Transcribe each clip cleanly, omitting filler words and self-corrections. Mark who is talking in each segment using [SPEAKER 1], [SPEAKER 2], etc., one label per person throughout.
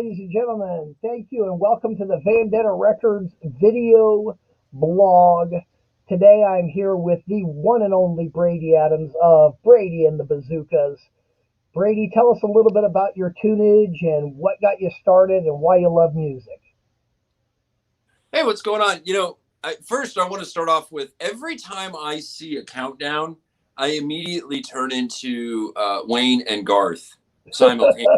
[SPEAKER 1] ladies and gentlemen. Thank you, and welcome to the Vandetta Records video blog. Today I'm here with the one and only Brady Adams of Brady and the Bazookas. Brady, tell us a little bit about your tunage and what got you started and why you love music.
[SPEAKER 2] Hey, what's going on? First I want to start off with every time I see a countdown, I immediately turn into Wayne and Garth simultaneously.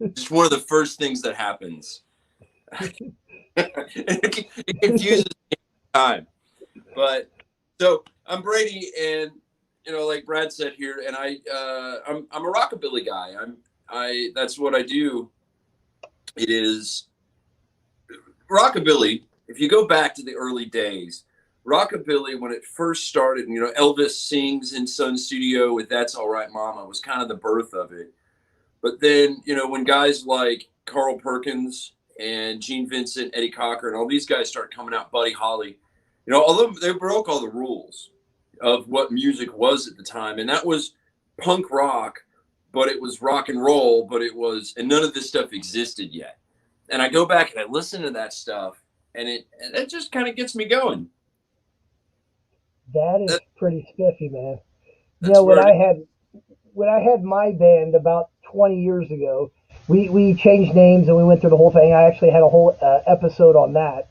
[SPEAKER 2] It's one of the first things that happens. It confuses me every time. But so I'm Brady, and like Brad said here, and I'm a rockabilly guy. I that's what I do. It is rockabilly. If you go back to the early days, rockabilly when it first started, Elvis sings in Sun Studio with "That's All Right, Mama" was kind of the birth of it. But then, when guys like Carl Perkins and Gene Vincent, Eddie Cochran, all these guys start coming out, Buddy Holly, although they broke all the rules of what music was at the time. And that was punk rock, but it was rock and roll, and none of this stuff existed yet. And I go back and I listen to that stuff, and it just kind of gets me going.
[SPEAKER 1] That is pretty spiffy, man.
[SPEAKER 2] That's
[SPEAKER 1] When I had my band about 20 years ago, we changed names and we went through the whole thing. I actually had a whole episode on that.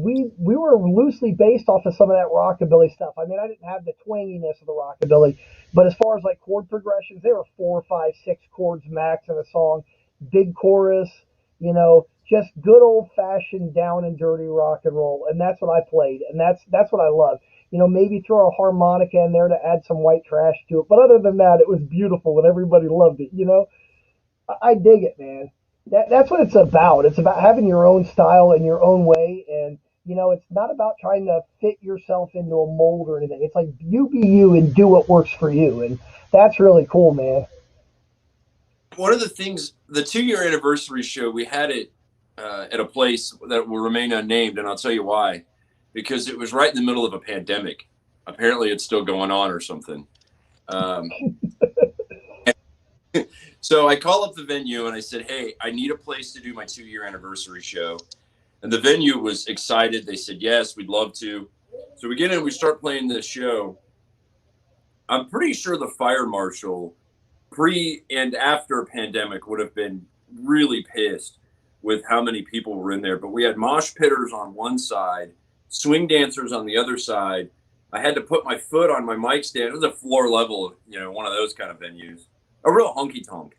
[SPEAKER 1] We were loosely based off of some of that rockabilly stuff. I mean, I didn't have the twanginess of the rockabilly, but as far as like chord progressions, they were 4, 5, 6 chords max in a song, big chorus, just good old fashioned down and dirty rock and roll, and that's what I played, and that's what I love. Maybe throw a harmonica in there to add some white trash to it, but other than that, it was beautiful and everybody loved it. I dig it, man. That's what it's about. It's about having your own style and your own way, and it's not about trying to fit yourself into a mold or anything. It's like you be you and do what works for you, and that's really cool, man.
[SPEAKER 2] One of the things, the 2-year anniversary show, we had it at a place that will remain unnamed, and I'll tell you why. Because it was right in the middle of a pandemic. Apparently, it's still going on or something. So I call up the venue and I said, "Hey, I need a place to do my 2-year anniversary show." And the venue was excited. They said, "Yes, we'd love to." So we get in, we start playing this show. I'm pretty sure the fire marshal, pre and after pandemic, would have been really pissed with how many people were in there. But we had mosh pitters on one side, swing dancers on the other side. I had to put my foot on my mic stand. It was a floor level, one of those kind of venues, a real honky tonk.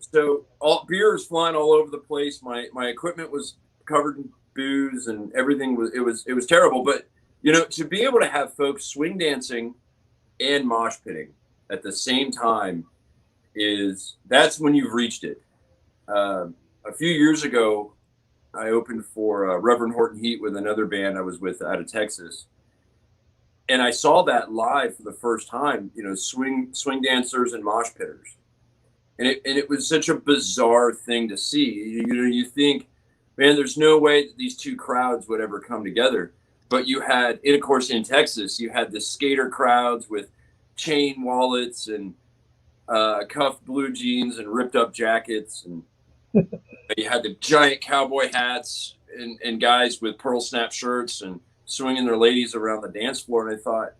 [SPEAKER 2] So all beers flying all over the place. My equipment was covered in booze and everything it was terrible. But to be able to have folks swing dancing and mosh pitting at the same time that's when you've reached it. A few years ago, I opened for Reverend Horton Heat with another band I was with out of Texas. And I saw that live for the first time, swing dancers and mosh pitters. And it was such a bizarre thing to see. You think, man, there's no way that these two crowds would ever come together. But you had, and of course, in Texas, you had the skater crowds with chain wallets and cuffed blue jeans and ripped up jackets, and you had the giant cowboy hats and guys with pearl snap shirts and swinging their ladies around the dance floor. And I thought,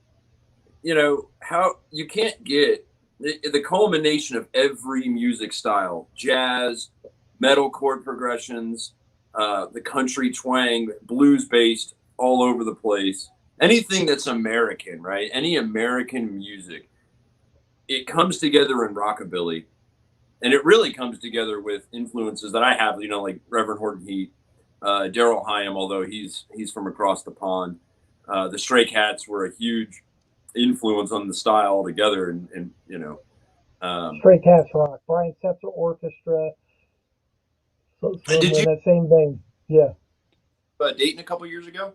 [SPEAKER 2] how you can't get the culmination of every music style, jazz, metal chord progressions, the country twang, blues based all over the place. Anything that's American, right? Any American music, it comes together in rockabilly. And it really comes together with influences that I have, like Reverend Horton Heat, Daryl Hyam, although he's from across the pond. The Stray Cats were a huge influence on the style altogether, and
[SPEAKER 1] Stray Cats rock. Brian Setzer Orchestra. So
[SPEAKER 2] did you
[SPEAKER 1] that same thing? Yeah.
[SPEAKER 2] Dayton a couple years ago?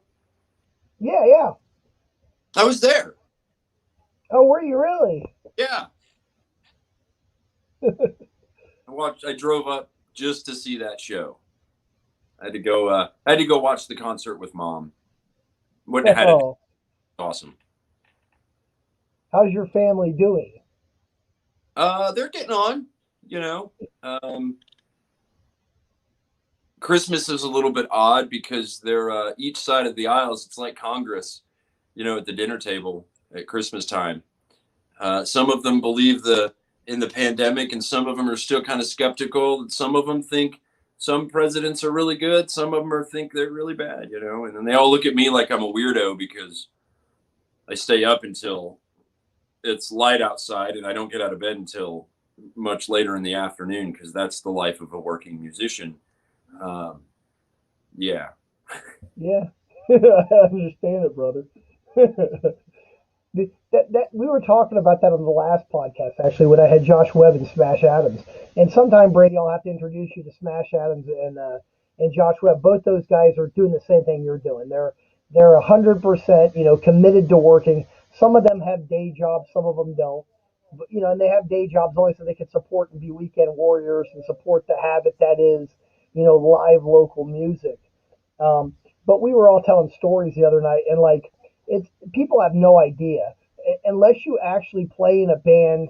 [SPEAKER 1] Yeah.
[SPEAKER 2] I was there.
[SPEAKER 1] Oh, were you really?
[SPEAKER 2] Yeah. I drove up just to see that show. I had to go watch the concert with Mom. Wouldn't have had it. Awesome.
[SPEAKER 1] How's your family doing?
[SPEAKER 2] They're getting on. you know. Christmas is a little bit odd because they're each side of the aisles. It's like Congress, at the dinner table at Christmas time. Some of them believe in the pandemic, and some of them are still kind of skeptical. And some of them think some presidents are really good. Some of them think they're really bad, And then they all look at me like I'm a weirdo because I stay up until it's light outside, and I don't get out of bed until much later in the afternoon because that's the life of a working musician. Yeah.
[SPEAKER 1] Yeah, I understand it, brother. That we were talking about that on the last podcast, actually, when I had Josh Webb and Smash Adams. And sometime, Brady, I'll have to introduce you to Smash Adams and Josh Webb. Both those guys are doing the same thing you're doing. They're 100%, committed to working. Some of them have day jobs, some of them don't. But, and they have day jobs only so they can support and be weekend warriors and support the habit that is, live local music. But we were all telling stories the other night, and like, it's people have no idea unless you actually play in a band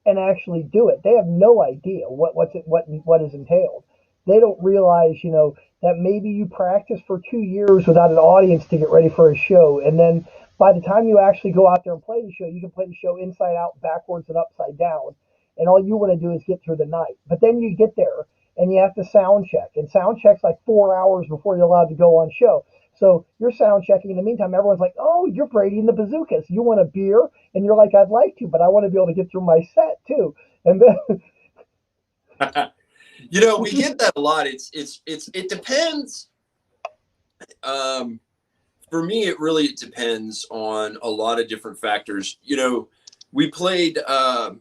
[SPEAKER 1] and actually do it. They have no idea what is entailed. They don't realize, that maybe you practice for 2 years without an audience to get ready for a show, and then by the time you actually go out there and play the show, you can play the show inside out, backwards, and upside down, and all you want to do is get through the night. But then you get there and you have to sound check, and sound check's like 4 hours before you're allowed to go on show. So you're sound checking. In the meantime, everyone's like, "Oh, you're Brady and the Bazookas. You want a beer?" And you're like, "I'd like to, but I want to be able to get through my set too." And then,
[SPEAKER 2] We get that a lot. It depends. For me, it really depends on a lot of different factors. We played the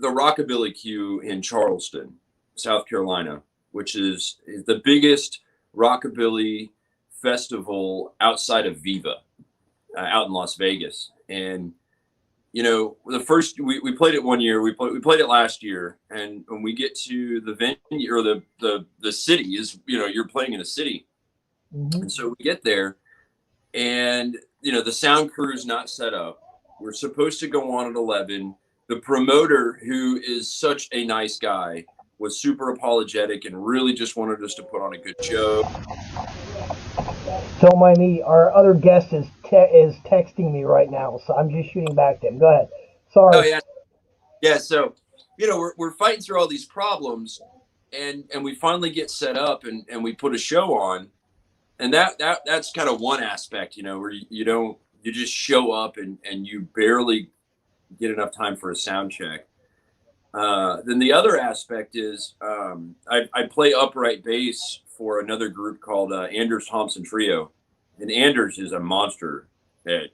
[SPEAKER 2] Rockabilly Q in Charleston, South Carolina, which is the biggest rockabilly festival outside of Viva, out in Las Vegas. And the first we played it one year. We played it last year, and when we get to the venue or the city is you're playing in a city, and so we get there, and the sound crew's not set up. We're supposed to go on at 11. The promoter, who is such a nice guy, was super apologetic and really just wanted us to put on a good show.
[SPEAKER 1] don't mind me. Our other guest is texting me right now, so I'm just shooting back to him. Go ahead. Sorry.
[SPEAKER 2] Oh yeah. So we're fighting through all these problems, and we finally get set up and we put a show on, and that's kind of one aspect, where you just show up and you barely get enough time for a sound check. Then the other aspect is I play upright bass for another group called Anders Thompson Trio, and Anders is a monster at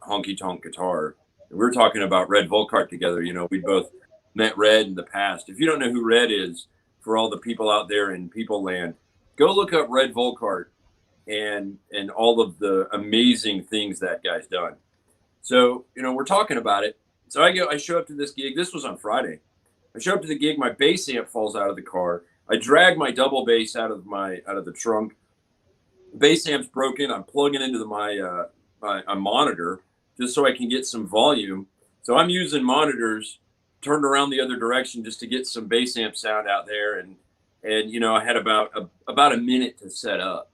[SPEAKER 2] honky tonk guitar. And we were talking about Red Volkart together. We both met Red in the past. If you don't know who Red is, for all the people out there in People Land, go look up Red Volkart and all of the amazing things that guy's done. So we're talking about it. So I show up to this gig. This was on Friday. I show up to the gig. My bass amp falls out of the car. I drag my double bass out of the trunk. The bass amp's broken. I'm plugging into my monitor just so I can get some volume. So I'm using monitors turned around the other direction just to get some bass amp sound out there. And I had about a minute to set up.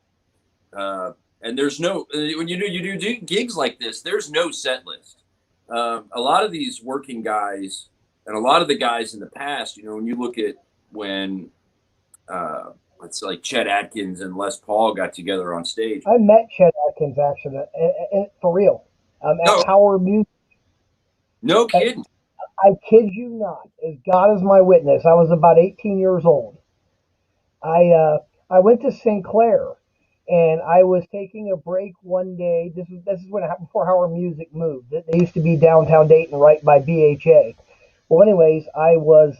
[SPEAKER 2] And there's no, when you do gigs like this, there's no set list. A lot of these working guys and a lot of the guys in the past, when you look at when it's like Chet Atkins and Les Paul got together on stage.
[SPEAKER 1] I met Chet Atkins actually, and for real, at Howard Music.
[SPEAKER 2] No kidding.
[SPEAKER 1] I kid you not. As God is my witness, I was about 18 years old. I went to Sinclair, and I was taking a break one day. This is when it happened before Howard Music moved. They used to be downtown Dayton, right by BHA. Well, anyways, I was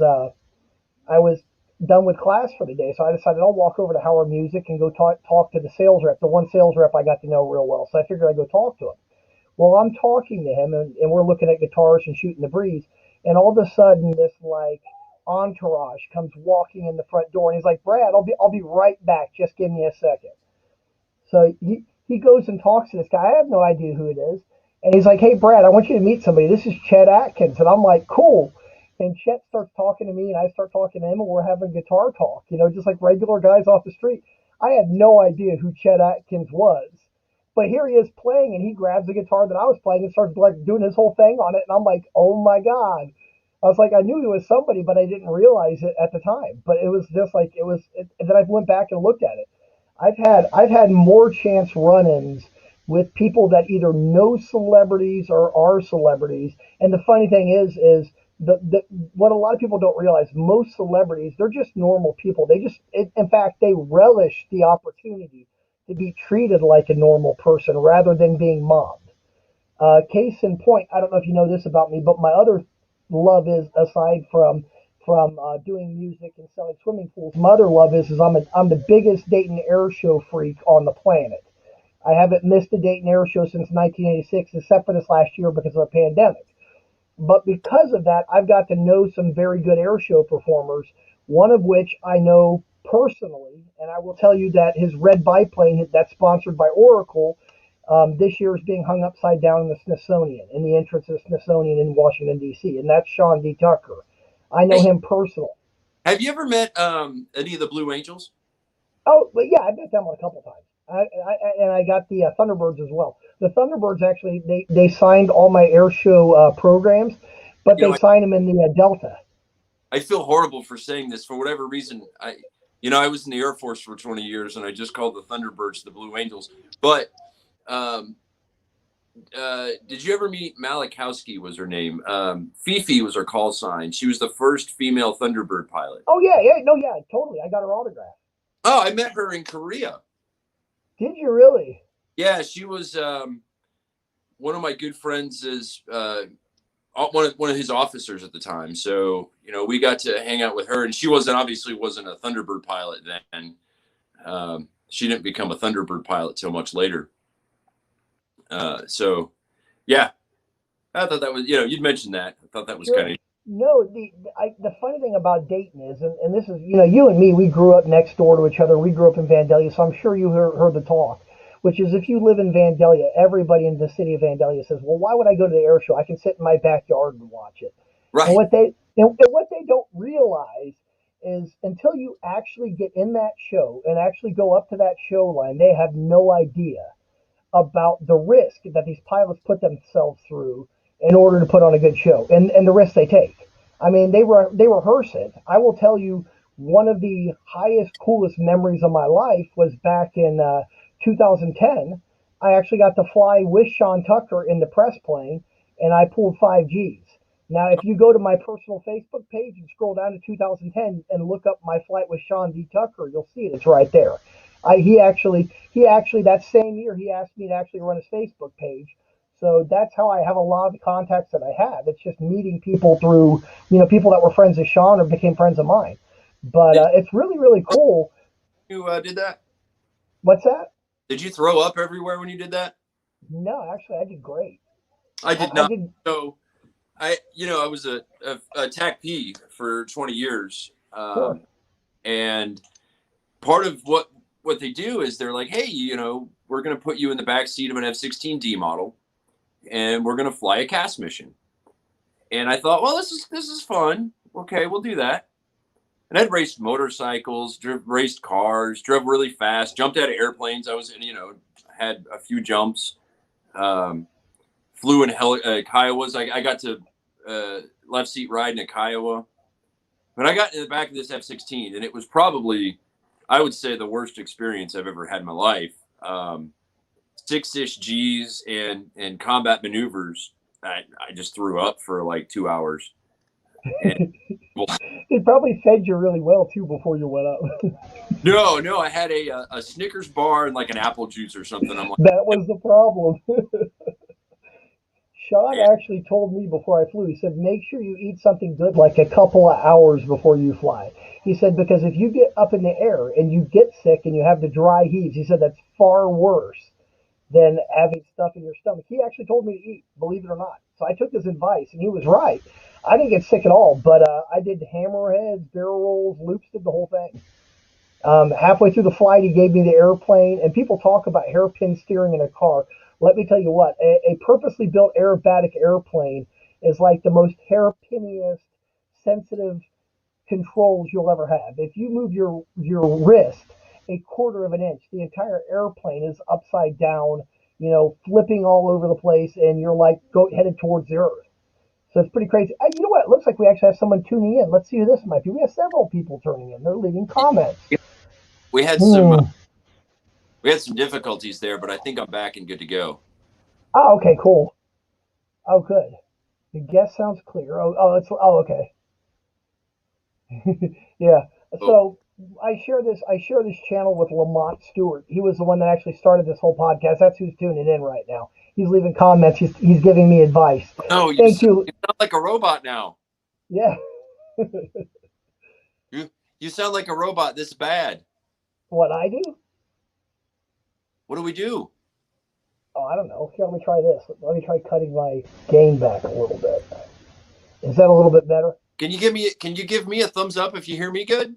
[SPEAKER 1] done with class for the day, so I decided I'll walk over to Howard Music and go talk to the sales rep, the one sales rep I got to know real well. So I figured I'd go talk to him. Well, I'm talking to him, and we're looking at guitars and shooting the breeze, and all of a sudden, this like entourage comes walking in the front door, and he's like, "Brad, I'll be right back. Just give me a second." So he goes and talks to this guy. I have no idea who it is, and he's like, "Hey, Brad, I want you to meet somebody. This is Chet Atkins," and I'm like, "Cool." And Chet starts talking to me, and I start talking to him, and we're having guitar talk, just like regular guys off the street. I had no idea who Chet Atkins was. But here he is playing, and he grabs the guitar that I was playing and starts like doing his whole thing on it. And I'm like, oh my God. I was like, I knew he was somebody, but I didn't realize it at the time. But it was just like, and then I went back and looked at it. I've had more chance run-ins with people that either know celebrities or are celebrities. And the funny thing is the what a lot of people don't realize, most celebrities, they're just normal people. In fact, they relish the opportunity to be treated like a normal person rather than being mobbed. Case in point, I don't know if you know this about me, but my other love is, aside from doing music and selling swimming pools, my other love is I'm the biggest Dayton Air Show freak on the planet. I haven't missed a Dayton Air Show since 1986, except for this last year because of a pandemic. But because of that, I've got to know some very good air show performers, one of which I know personally, and I will tell you that his red biplane that's sponsored by Oracle this year is being hung upside down in the Smithsonian, in the entrance of the Smithsonian in Washington, D.C., and that's Sean D. Tucker. I know
[SPEAKER 2] Hey,
[SPEAKER 1] him personally.
[SPEAKER 2] have you ever met any of the Blue Angels?
[SPEAKER 1] Oh, but yeah, I met them a couple times. And I got the Thunderbirds as well. The Thunderbirds actually they signed all my air show programs, but
[SPEAKER 2] You
[SPEAKER 1] they
[SPEAKER 2] know,
[SPEAKER 1] signed them in the Delta.
[SPEAKER 2] I feel horrible for saying this for whatever reason. I was in the Air Force for 20 years, and I just called the Thunderbirds the Blue Angels. But um, did you ever meet Malachowski? Was her name? Fifi was her call sign. She was the first female Thunderbird pilot.
[SPEAKER 1] Oh yeah, yeah, no, yeah, totally. I got her autograph.
[SPEAKER 2] Oh, I met her in Korea.
[SPEAKER 1] Did you really?
[SPEAKER 2] Yeah, she was one of my good friends. Is one of his officers at the time. So we got to hang out with her, and she obviously wasn't a Thunderbird pilot then. She didn't become a Thunderbird pilot till much later. So yeah, I thought that was you'd mentioned that. I thought that was
[SPEAKER 1] Sure.
[SPEAKER 2] kind of
[SPEAKER 1] No, the funny thing about Dayton is, and this is, you and me, we grew up next door to each other. We grew up in Vandalia, so I'm sure you heard the talk, which is if you live in Vandalia, everybody in the city of Vandalia says, well, why would I go to the air show? I can sit in my backyard and watch it. And
[SPEAKER 2] right.
[SPEAKER 1] what they don't realize is until you actually get in that show and actually go up to that show line, they have no idea about the risk that these pilots put themselves through in order to put on a good show, and the risks they take. I mean, they rehearse it. I will tell you, one of the highest, coolest memories of my life was back in 2010. I actually got to fly with Sean Tucker in the press plane, and I pulled 5Gs. Now, if you go to my personal Facebook page and scroll down to 2010 and look up my flight with Sean D. Tucker, you'll see it. It's right there. He actually that same year he asked me to actually run his Facebook page. So that's how I have a lot of the contacts that I have. It's just meeting people through, people that were friends of Sean or became friends of mine. But
[SPEAKER 2] Did
[SPEAKER 1] it's really, really cool.
[SPEAKER 2] you did that?
[SPEAKER 1] What's that?
[SPEAKER 2] Did you throw up everywhere when you did that?
[SPEAKER 1] No, actually, I did great.
[SPEAKER 2] I
[SPEAKER 1] I,
[SPEAKER 2] did
[SPEAKER 1] I
[SPEAKER 2] not.
[SPEAKER 1] did.
[SPEAKER 2] So I was a TAC P for 20 years,
[SPEAKER 1] Sure.
[SPEAKER 2] and part of what they do is they're like, hey, we're going to put you in the back seat of an F-16D model, and we're going to fly a CAS mission. And I thought, well, this is fun. Okay, we'll do that. And I'd raced motorcycles, raced cars, drove really fast, jumped out of airplanes. I was, had a few jumps. Flew in Kiowas. I got to left seat ride in a Kiowa. But I got in the back of this F-16, and it was probably, I would say, the worst experience I've ever had in my life. 6-ish G's and combat maneuvers. I just threw up for like 2 hours. And, well,
[SPEAKER 1] They probably fed you really well too before you went up.
[SPEAKER 2] no, I had a Snickers bar and like an apple juice or something. I'm like,
[SPEAKER 1] That was the problem. Sean
[SPEAKER 2] man,
[SPEAKER 1] actually told me before I flew, he said, make sure you eat something good like a couple of hours before you fly. He said, because if you get up in the air and you get sick and you have the dry heaves, he said that's far worse than having stuff in your stomach. He actually told me to eat, believe it or not. So I took his advice, and he was right. I didn't get sick at all, but I did hammerheads, barrel rolls, loops, did the whole thing. Halfway through the flight, he gave me the airplane, and people talk about hairpin steering in a car. Let me tell you what, a purposely built aerobatic airplane is like the most hairpiniest sensitive controls you'll ever have. If you move your wrist a quarter of an inch, the entire airplane is upside down, flipping all over the place, and you're like headed towards the earth. So it's pretty crazy. You know what? It looks like we actually have someone tuning in. Let's see who this might be. We have several people turning in. They're leaving comments.
[SPEAKER 2] We had some difficulties there, but I think I'm back and good to go.
[SPEAKER 1] Oh, okay, cool. Oh, good. The guest sounds clear. Okay. Yeah. So I share this channel with Lamont Stewart. He was the one that actually started this whole podcast. That's who's tuning in right now. He's leaving comments. He's giving me advice.
[SPEAKER 2] No,
[SPEAKER 1] Thank you.
[SPEAKER 2] You sound like a robot now.
[SPEAKER 1] Yeah.
[SPEAKER 2] You sound like a robot this bad.
[SPEAKER 1] What I do?
[SPEAKER 2] What do we do?
[SPEAKER 1] Oh, I don't know. Here, let me try this. Let me try cutting my gain back a little bit. Is that a little bit better?
[SPEAKER 2] Can you give me a thumbs up if you hear me good?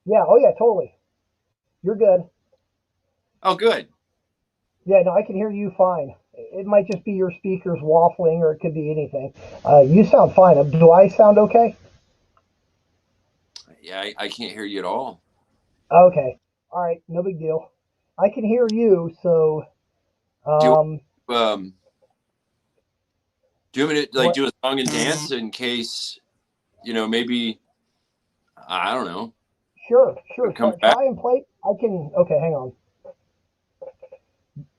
[SPEAKER 1] Yeah. Oh, yeah. Totally. You're good.
[SPEAKER 2] Oh, good.
[SPEAKER 1] Yeah. No, I can hear you fine. It might just be your speakers waffling, or it could be anything. You sound fine. Do I sound okay?
[SPEAKER 2] Yeah, I can't hear you at all.
[SPEAKER 1] Okay. All right. No big deal. I can hear you. So.
[SPEAKER 2] Do you want me to do a song and dance in case, maybe, I don't know.
[SPEAKER 1] Sure. Try and play. I can. Okay, hang on.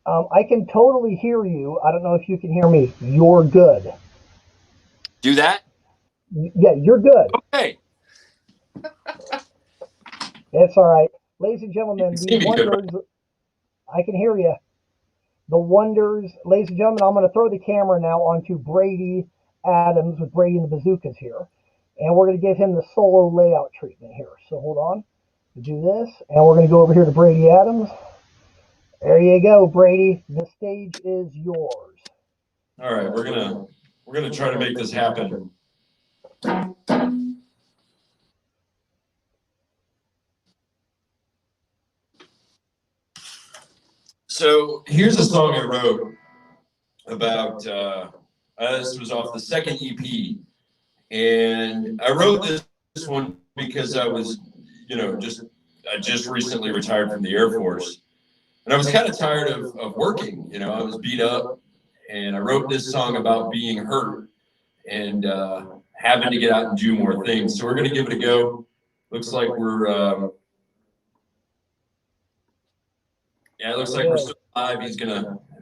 [SPEAKER 1] I can totally hear you. I don't know if you can hear me. You're good.
[SPEAKER 2] Do that?
[SPEAKER 1] Yeah, you're good.
[SPEAKER 2] Okay.
[SPEAKER 1] It's all right. Ladies and gentlemen, the Wonders. I can hear you. The Wonders. Ladies and gentlemen, I'm going to throw the camera now onto Brady Adams with Brady and the Bazookas here. And we're going to give him the solo layout treatment here. So hold on. Do this. And we're going to go over here to Brady Adams. There you go, Brady. The stage is yours.
[SPEAKER 2] All right, we're gonna try to make this happen. So here's a song I wrote about. This was off the second EP, and I wrote this one because I was, I just recently retired from the Air Force. And I was kind of tired of working, I was beat up, and I wrote this song about being hurt and having to get out and do more things. So we're going to give it a go. Looks like we're, it looks like we're still alive.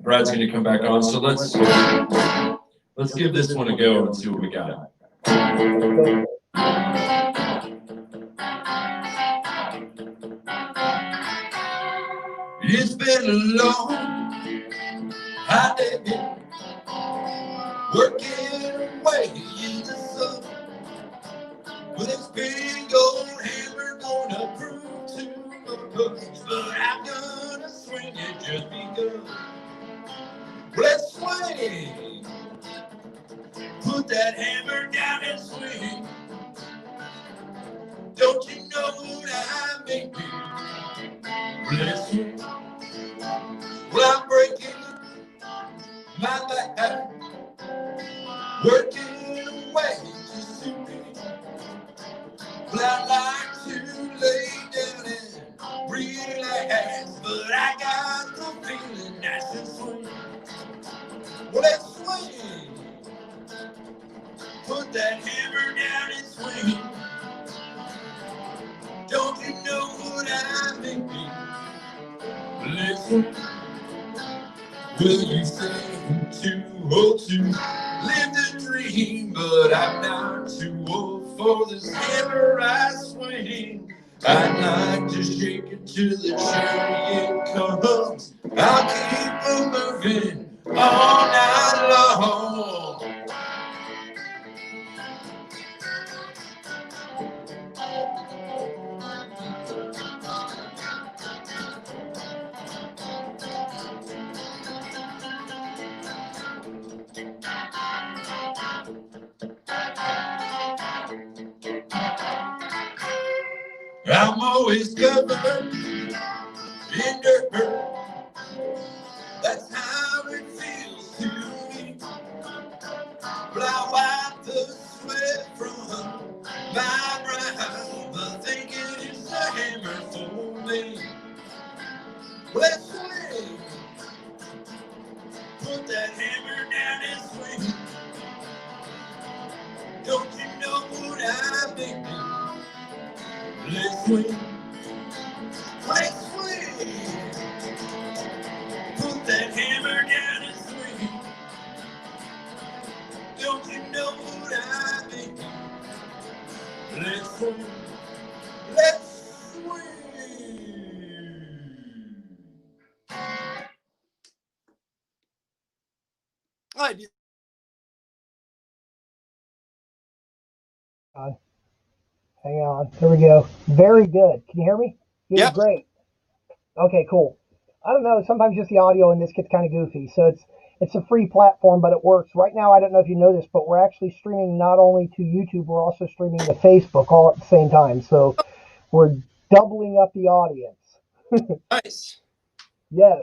[SPEAKER 2] Brad's going to come back on. So let's give this one a go and see what we got. It's been a long, hot day, working away in the sun, with this big old hammer gonna prove to my punch, but I'm gonna swing it just begun. Let's swing, put that hammer down and swing. Don't you know what I mean? Let's swing. Well, I'm breaking my back, working away to suit me. Well, I like to lay down and relax, but I got the feeling nice and sweet. Well, let's swing, put that hammer down and swing. Don't you know what I mean? Listen. Will you say too old to live the dream? But I'm not too old for this hammer I swing. I'd like to shake it till the chariot comes. I'll keep on moving all night long. I'm always covered in dirt. That's how it feels to me. But I wipe the sweat from my Put that hammer down and swing. Don't you know what I mean? Let's swing. Let's swing. Put that hammer down and swing. Don't you know what I mean? Let's swing. Let's swing. I did.
[SPEAKER 1] Hang on. Here we go. Very good. Can you hear me? You did
[SPEAKER 2] Yep.
[SPEAKER 1] great. Okay, cool. I don't know. Sometimes just the audio in this gets kind of goofy. So it's a free platform, but it works. Right now, I don't know if you know this, but we're actually streaming not only to YouTube, we're also streaming to Facebook all at the same time. So we're doubling up the audience.
[SPEAKER 2] Nice.
[SPEAKER 1] Yes.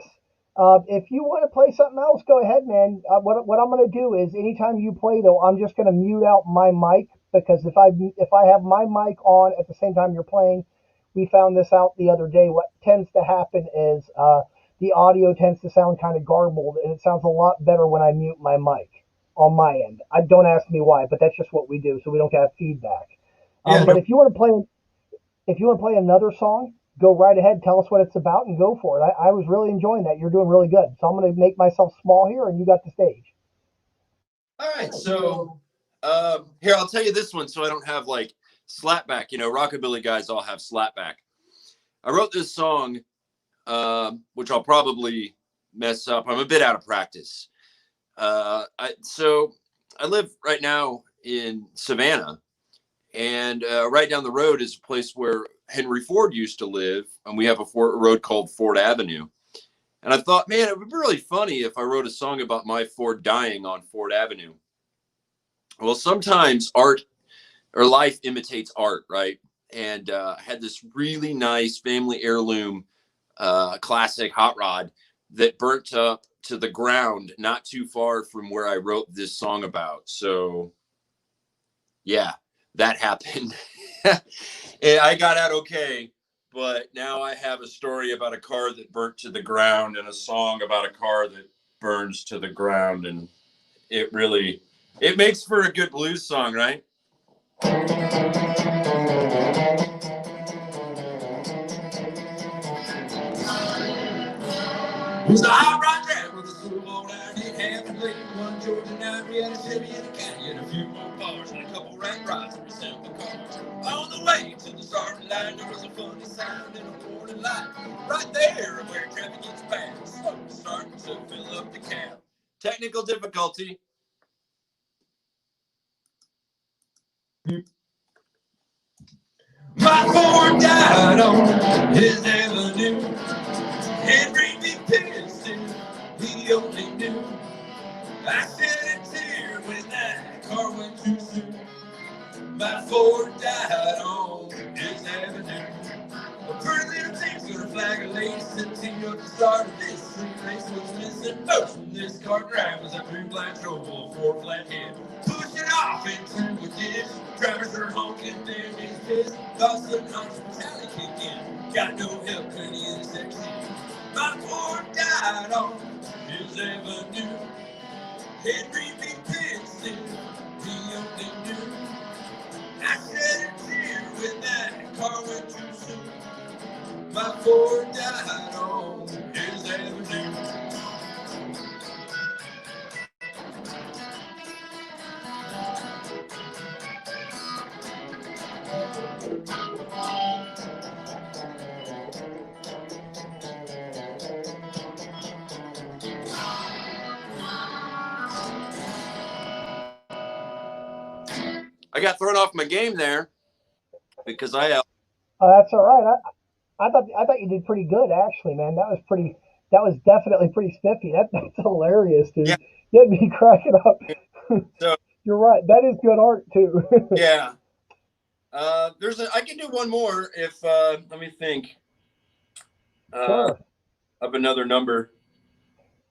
[SPEAKER 1] If you want to play something else, go ahead, man. What I'm going to do is anytime you play, though, I'm just going to mute out my mic because if I have my mic on at the same time you're playing, we found this out the other day. What tends to happen is the audio tends to sound kind of garbled, and it sounds a lot better when I mute my mic on my end. Don't ask me why, but that's just what we do, so we don't have feedback. But if you want to play another song, go right ahead. Tell us what it's about and go for it. I was really enjoying that. You're doing really good. So I'm going to make myself small here, and you got the stage.
[SPEAKER 2] All right. So here, I'll tell you this one so I don't have like slapback. You know, rockabilly guys all have slapback. I wrote this song, which I'll probably mess up. I'm a bit out of practice. So I live right now in Savannah, and right down the road is a place where Henry Ford used to live, and we have a road called Ford Avenue. And I thought, man, it would be really funny if I wrote a song about my Ford dying on Ford Avenue. Well, sometimes art or life imitates art, right? And I had this really nice family heirloom classic hot rod that burnt up to the ground not too far from where I wrote this song about. So, yeah, that happened. I got out okay, but now I have a story about a car that burnt to the ground and a song about a car that burns to the ground, and it makes for a good blues song, right? Was a hot rod jack with a slow low down, it happened late one Georgia night. We had a Chevy in a caddy and a few more bars and a couple rat rods and resembled cars. On the way to the starting line, there was a funny sound and a warning light. Right there where traffic gets bad, smoke starting to fill up the cab. Technical difficulty. My Ford died on his avenue. Henry B. Pearson, he only knew. I shed a tear when that car went too soon. My Ford died on his avenue. A pretty little thing's gonna flag a lady 17 up the start of this street race. What's missing most from this car drive was a blue black trouble, a Ford flathead. Pushing off into a ditch. Drivers are honking, their knees pissed. Thought sudden hospitality kicked in. Got no help in the intersection. My Ford died on his avenue. Henry B. Pearson, he only knew. I shed a tear when that car went too soon. My Ford died on his avenue. I got thrown off my game there because I.
[SPEAKER 1] That's all right. I thought you did pretty good, actually, man. That was definitely pretty spiffy. That's hilarious, dude.
[SPEAKER 2] Yeah.
[SPEAKER 1] You had me cracking up.
[SPEAKER 2] So,
[SPEAKER 1] you're right. That is good art too.
[SPEAKER 2] yeah. I can do one more if let me think.
[SPEAKER 1] Sure.
[SPEAKER 2] Of another number.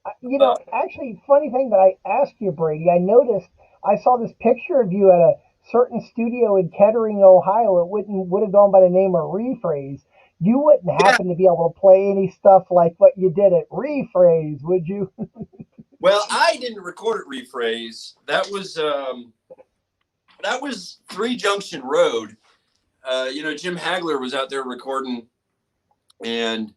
[SPEAKER 1] Actually, funny thing that I asked you, Brady, I saw this picture of you at a certain studio in Kettering, Ohio. It would have gone by the name of Rephrase. You wouldn't happen to be able to play any stuff like what you did at Rephrase, would you?
[SPEAKER 2] Well, I didn't record it. Rephrase. That was Three Junction Road. Jim Hagler was out there recording, and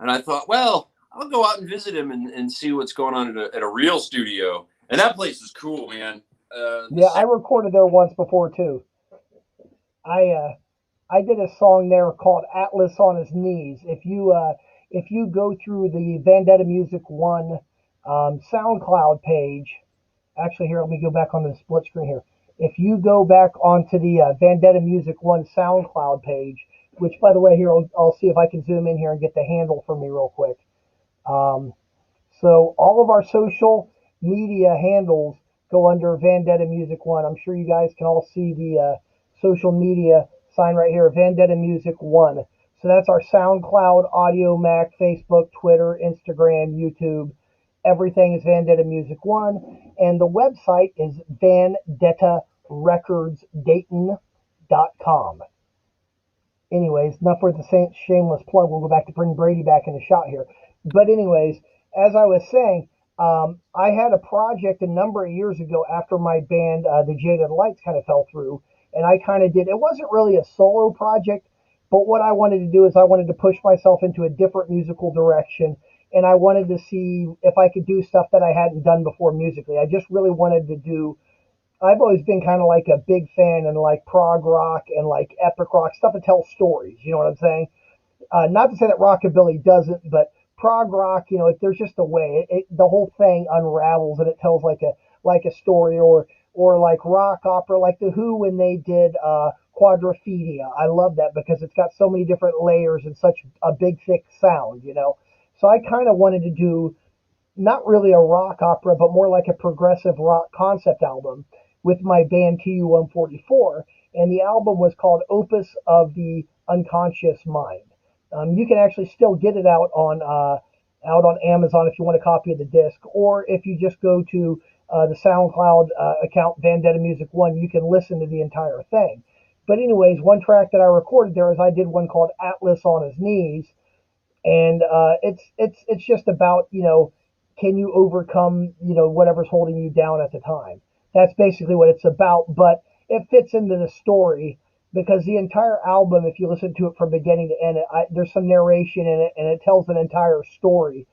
[SPEAKER 2] I thought, well, I'll go out and visit him and see what's going on at a real studio. And that place is cool, man.
[SPEAKER 1] Yeah, I recorded there once before too. I did a song there called Atlas on His Knees. If you go through the Vandetta Music One SoundCloud page, actually here, let me go back on the split screen here. If you go back onto the Vandetta Music One SoundCloud page, which by the way here, I'll see if I can zoom in here and get the handle for me real quick. So all of our social media handles go under Vandetta Music One. I'm sure you guys can all see the social media sign right here, Vandetta Music One. So that's our SoundCloud, Audio Mac, Facebook, Twitter, Instagram, YouTube. Everything is Vandetta Music One. And the website is vandettarecordsdayton.com. Anyways, enough for the shameless plug. We'll go back to bring Brady back in the shot here. But anyways, as I was saying, I had a project a number of years ago after my band, the Jaded Lights, kind of fell through. And I kind of did, it wasn't really a solo project, but what I wanted to do is I wanted to push myself into a different musical direction. And I wanted to see if I could do stuff that I hadn't done before musically. I just really wanted to do, I've always been kind of like a big fan and like prog rock and like epic rock, stuff that tells stories. You know what I'm saying? Not to say that rockabilly doesn't, but prog rock, there's just a way the whole thing unravels and it tells like a story, or like rock opera, like the Who when they did Quadrophenia. I love that because it's got so many different layers and such a big thick sound. So I kind of wanted to do not really a rock opera, but more like a progressive rock concept album with my band TU-144, and the album was called Opus of the Unconscious Mind. You can actually still get it out on Amazon if you want a copy of the disc, or if you just go to the SoundCloud account Vandetta Music One, you can listen to the entire thing. But anyways, one track that I recorded there is I did one called Atlas on His Knees, and it's just about can you overcome whatever's holding you down at the time. That's basically what it's about, but it fits into the story because the entire album, if you listen to it from beginning to end, there's some narration in it, and it tells an entire story.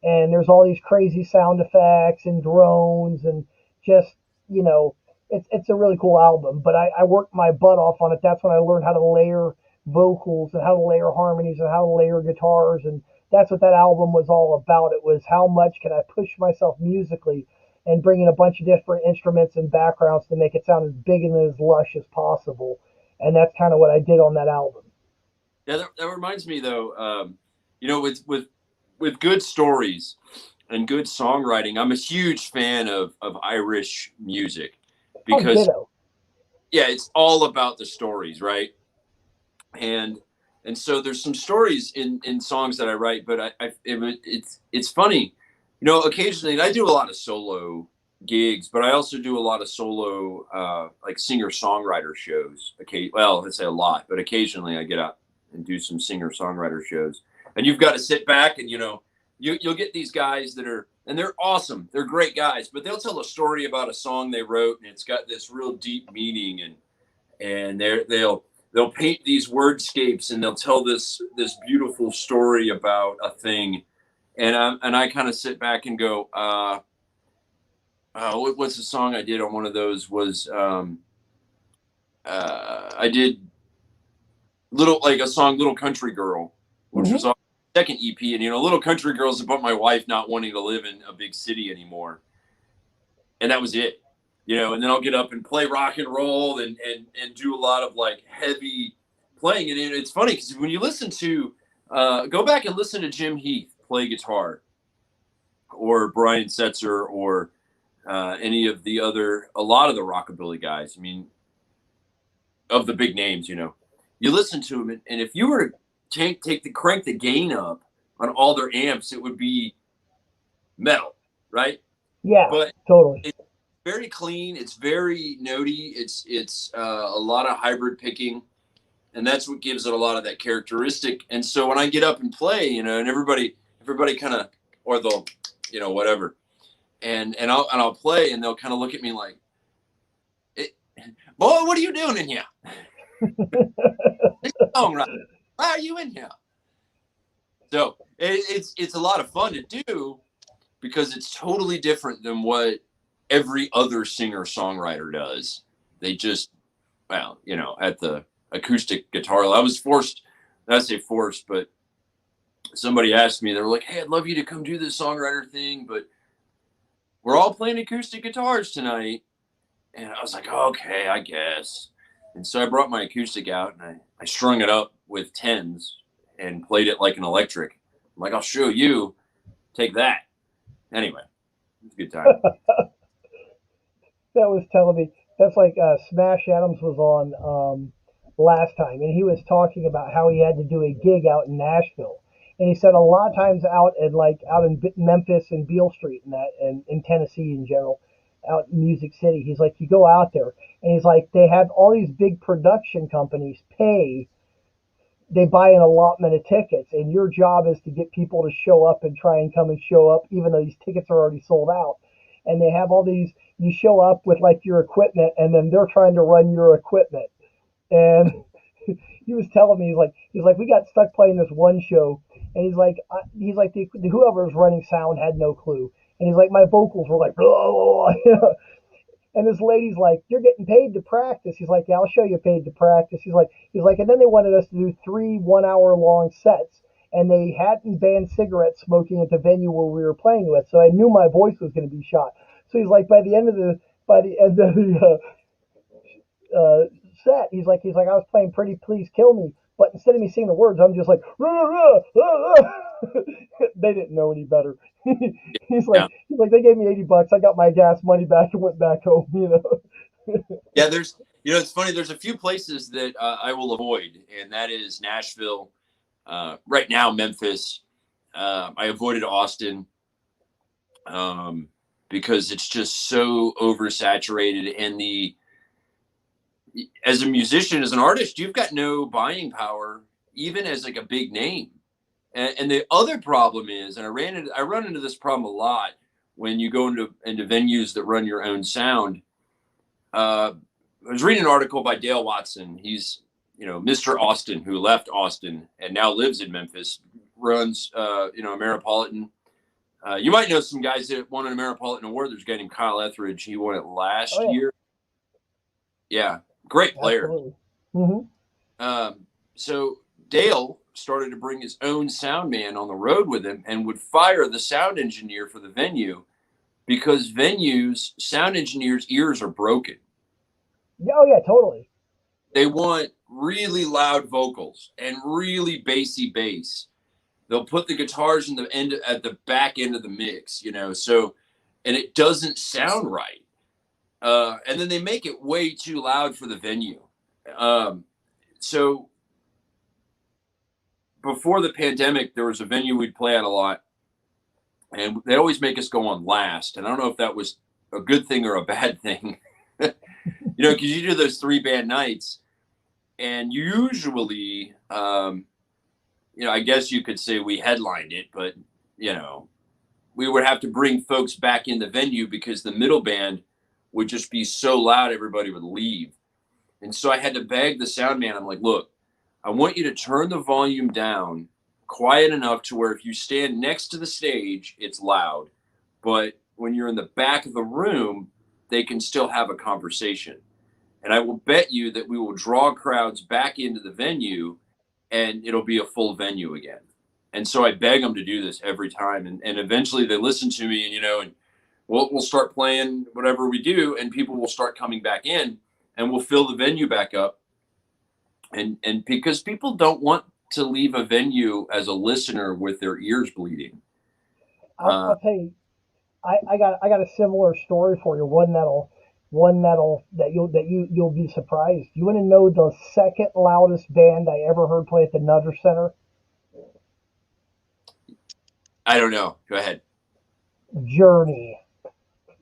[SPEAKER 1] And there's all these crazy sound effects and drones, and just it's a really cool album. But I worked my butt off on it. That's when I learned how to layer vocals and how to layer harmonies and how to layer guitars, and that's what that album was all about. It was how much can I push myself musically and bring in a bunch of different instruments and backgrounds to make it sound as big and as lush as possible. And that's kind of what I did on that album.
[SPEAKER 2] Yeah, that reminds me though, with good stories and good songwriting, I'm a huge fan of Irish music because yeah, it's all about the stories, right? And so there's some stories in songs that I write, but it's funny, occasionally, and I do a lot of solo gigs, but I also do a lot of solo like singer-songwriter shows. Okay, well, let's say a lot, but occasionally I get out and do some singer-songwriter shows. And you've got to sit back and you'll get these guys and they're awesome. They're great guys, but they'll tell a story about a song they wrote and it's got this real deep meaning, and they'll paint these wordscapes and they'll tell this beautiful story about a thing. And I kind of sit back and go, what's the song I did on one of those was I did a song Little Country Girl, which was on the second EP, and Little Country Girl is about my wife not wanting to live in a big city anymore, and that was it. And then I'll get up and play rock and roll and do a lot of like heavy playing. And it's funny because when you listen to go back and listen to Jim Heath play guitar, or Brian Setzer, or any of a lot of the rockabilly guys. I mean, of the big names, you listen to them, and if you were to crank the gain up on all their amps, it would be metal, right?
[SPEAKER 1] Yeah, but totally.
[SPEAKER 2] It's very clean. It's very notey. It's a lot of hybrid picking, and that's what gives it a lot of that characteristic. And so when I get up and play, and everybody kind of, or they'll, whatever. I'll play, and they'll kind of look at me like, boy, what are you doing in here? This song, right? Why are you in here? So it's a lot of fun to do because it's totally different than what every other singer songwriter does. They just, well, at the acoustic guitar, I was forced. I say forced, but somebody asked me. They were like, "Hey, I'd love you to come do this songwriter thing, but we're all playing acoustic guitars tonight." And I was like, "Okay, I guess." And so I brought my acoustic out and I strung it up with tens and played it like an electric. I'm like, "I'll show you. Take that." Anyway, it's a good time.
[SPEAKER 1] That was telling me that's like Smash Adams was on last time, and he was talking about how he had to do a gig out in Nashville, and he said a lot of times out in Memphis and Beale Street and that, and in Tennessee in general, out in Music City, he's like you go out there, and he's like they have all these big production companies pay. They buy an allotment of tickets, and your job is to get people to show up and try and come and show up, even though these tickets are already sold out. And they have all these. You show up with like your equipment, and then they're trying to run your equipment. And he was telling me he's like we got stuck playing this one show, and he's like whoever was running sound had no clue, and he's like my vocals were like and this lady's like, "You're getting paid to practice." He's like, "Yeah, I'll show you paid to practice." He's like, and then they wanted us to do 3 1 hour long sets, and they hadn't banned cigarette smoking at the venue where we were playing with, so I knew my voice was going to be shot. So he's like, by the end of the set, he's like, I was playing "Pretty Please Kill Me," but instead of me singing the words, I'm just like, rah, rah, rah, rah. They didn't know any better.
[SPEAKER 2] Yeah,
[SPEAKER 1] He's like, they gave me $80. I got my gas money back and went back home.
[SPEAKER 2] yeah. It's funny. There's a few places that I will avoid, and that is Nashville. Right now, Memphis. I avoided Austin because it's just so oversaturated, and as a musician, as an artist, you've got no buying power, even as like a big name. And the other problem is, and I run into this problem a lot when you go into venues that run your own sound. I was reading an article by Dale Watson. He's Mr. Austin, who left Austin and now lives in Memphis, runs a Ameripolitan. You might know some guys that won an Ameripolitan award. There's a guy named Kyle Etheridge. He won it last
[SPEAKER 1] Oh
[SPEAKER 2] year. Yeah, great
[SPEAKER 1] yeah,
[SPEAKER 2] player.
[SPEAKER 1] absolutely. Hmm.
[SPEAKER 2] So Dale started to bring his own sound man on the road with him and would fire the sound engineer for the venue because sound engineers' ears are broken.
[SPEAKER 1] Yeah, oh yeah, totally.
[SPEAKER 2] They want really loud vocals and really bassy bass. They'll put the guitars at the back end of the mix, so, and it doesn't sound right. And then they make it way too loud for the venue. So before the pandemic, there was a venue we'd play at a lot, and they always make us go on last. And I don't know if that was a good thing or a bad thing, because you do those 3 band nights, and usually, I guess you could say we headlined it, but we would have to bring folks back in the venue because the middle band would just be so loud, everybody would leave. And so I had to beg the sound man. I'm like, look, I want you to turn the volume down quiet enough to where if you stand next to the stage, it's loud. But when you're in the back of the room, they can still have a conversation. And I will bet you that we will draw crowds back into the venue and it'll be a full venue again. And so I beg them to do this every time. And eventually they listen to me and we'll start playing whatever we do and people will start coming back in and we'll fill the venue back up. And because people don't want to leave a venue as a listener with their ears bleeding.
[SPEAKER 1] I'll tell you, I got a similar story for you. One that'll you'll be surprised. You want to know the second loudest band I ever heard play at the Nutter Center?
[SPEAKER 2] I don't know. Go ahead.
[SPEAKER 1] Journey.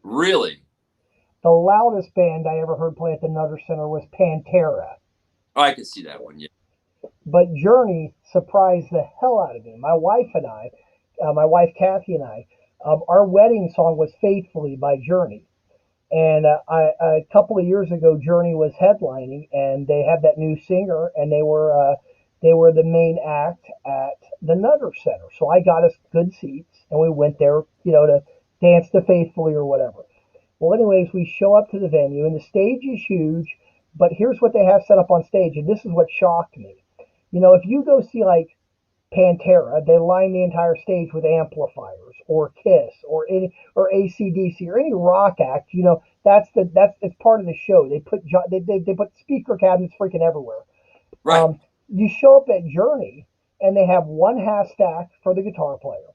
[SPEAKER 2] Really?
[SPEAKER 1] The loudest band I ever heard play at the Nutter Center was Pantera.
[SPEAKER 2] Oh, I can see that one. Yeah.
[SPEAKER 1] But Journey surprised the hell out of me. My wife Kathy and I, Our wedding song was "Faithfully" by Journey. And a couple of years ago, Journey was headlining, and they had that new singer, and they were the main act at the Nutter Center. So I got us good seats, and we went there, to dance to Faithfully or whatever. Well, anyways, we show up to the venue, and the stage is huge. But here's what they have set up on stage, and this is what shocked me. If you go see like Pantera, they line the entire stage with amplifiers, or Kiss, or AC/DC, or any rock act. That's it's part of the show. They put speaker cabinets freaking everywhere.
[SPEAKER 2] Right.
[SPEAKER 1] You show up at Journey, and they have one half stack for the guitar player.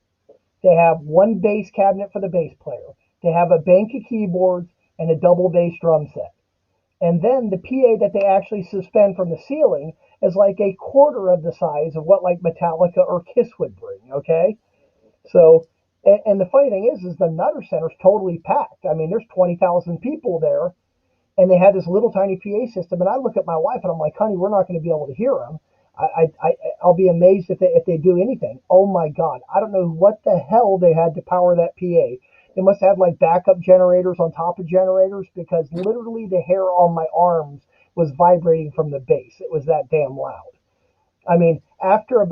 [SPEAKER 1] They have one bass cabinet for the bass player. They have a bank of keyboards and a double bass drum set. And then the PA that they actually suspend from the ceiling is like a quarter of the size of what like Metallica or Kiss would bring. Okay, so and the funny thing is the Nutter Center's totally packed. I mean, there's 20,000 people there, and they had this little tiny PA system. And I look at my wife and I'm like, honey, we're not going to be able to hear them. I'll be amazed if they do anything. Oh my God, I don't know what the hell they had to power that PA. They must have like backup generators on top of generators, because literally the hair on my arms was vibrating from the bass. It was that damn loud. I mean, after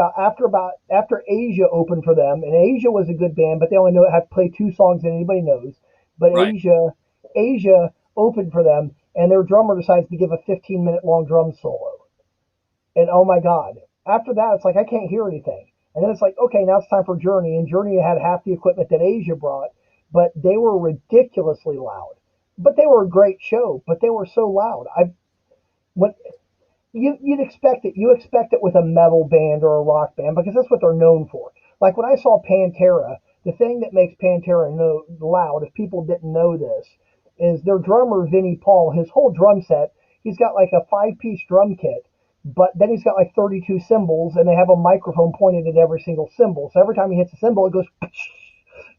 [SPEAKER 1] Asia opened for them, and Asia was a good band, but they only have to play two songs that anybody knows. But
[SPEAKER 2] Right.
[SPEAKER 1] Asia opened for them, and their drummer decides to give a 15-minute long drum solo. And oh my God, after that, it's like I can't hear anything. And then it's like, okay, now it's time for Journey. And Journey had half the equipment that Asia brought, but they were ridiculously loud. But they were a great show, but they were so loud. What you'd expect it. You expect it with a metal band or a rock band, because that's what they're known for. Like when I saw Pantera, the thing that makes Pantera loud, if people didn't know this, is their drummer Vinnie Paul. His whole drum set, he's got like a 5-piece drum kit, but then he's got like 32 cymbals, and they have a microphone pointed at every single cymbal. So every time he hits a cymbal, it goes,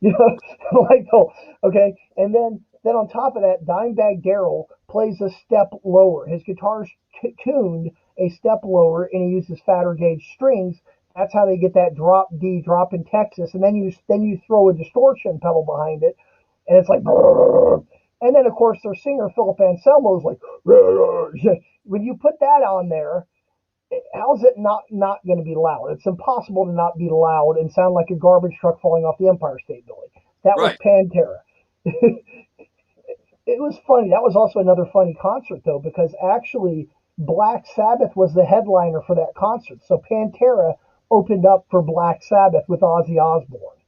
[SPEAKER 1] like, oh, okay. And then on top of that, Dimebag Darrell plays a step lower. His guitar's tuned a step lower, and he uses fatter gauge strings. That's how they get that drop D drop in Texas. And then you throw a distortion pedal behind it, and it's like, and then of course their singer Philip Anselmo is like, when you put that on there, how's it not going to be loud? It's impossible to not be loud and sound like a garbage truck falling off the Empire State Building. That was
[SPEAKER 2] Right.
[SPEAKER 1] Pantera. It was funny. That was also another funny concert, though, because actually Black Sabbath was the headliner for that concert. So Pantera opened up for Black Sabbath with Ozzy Osbourne.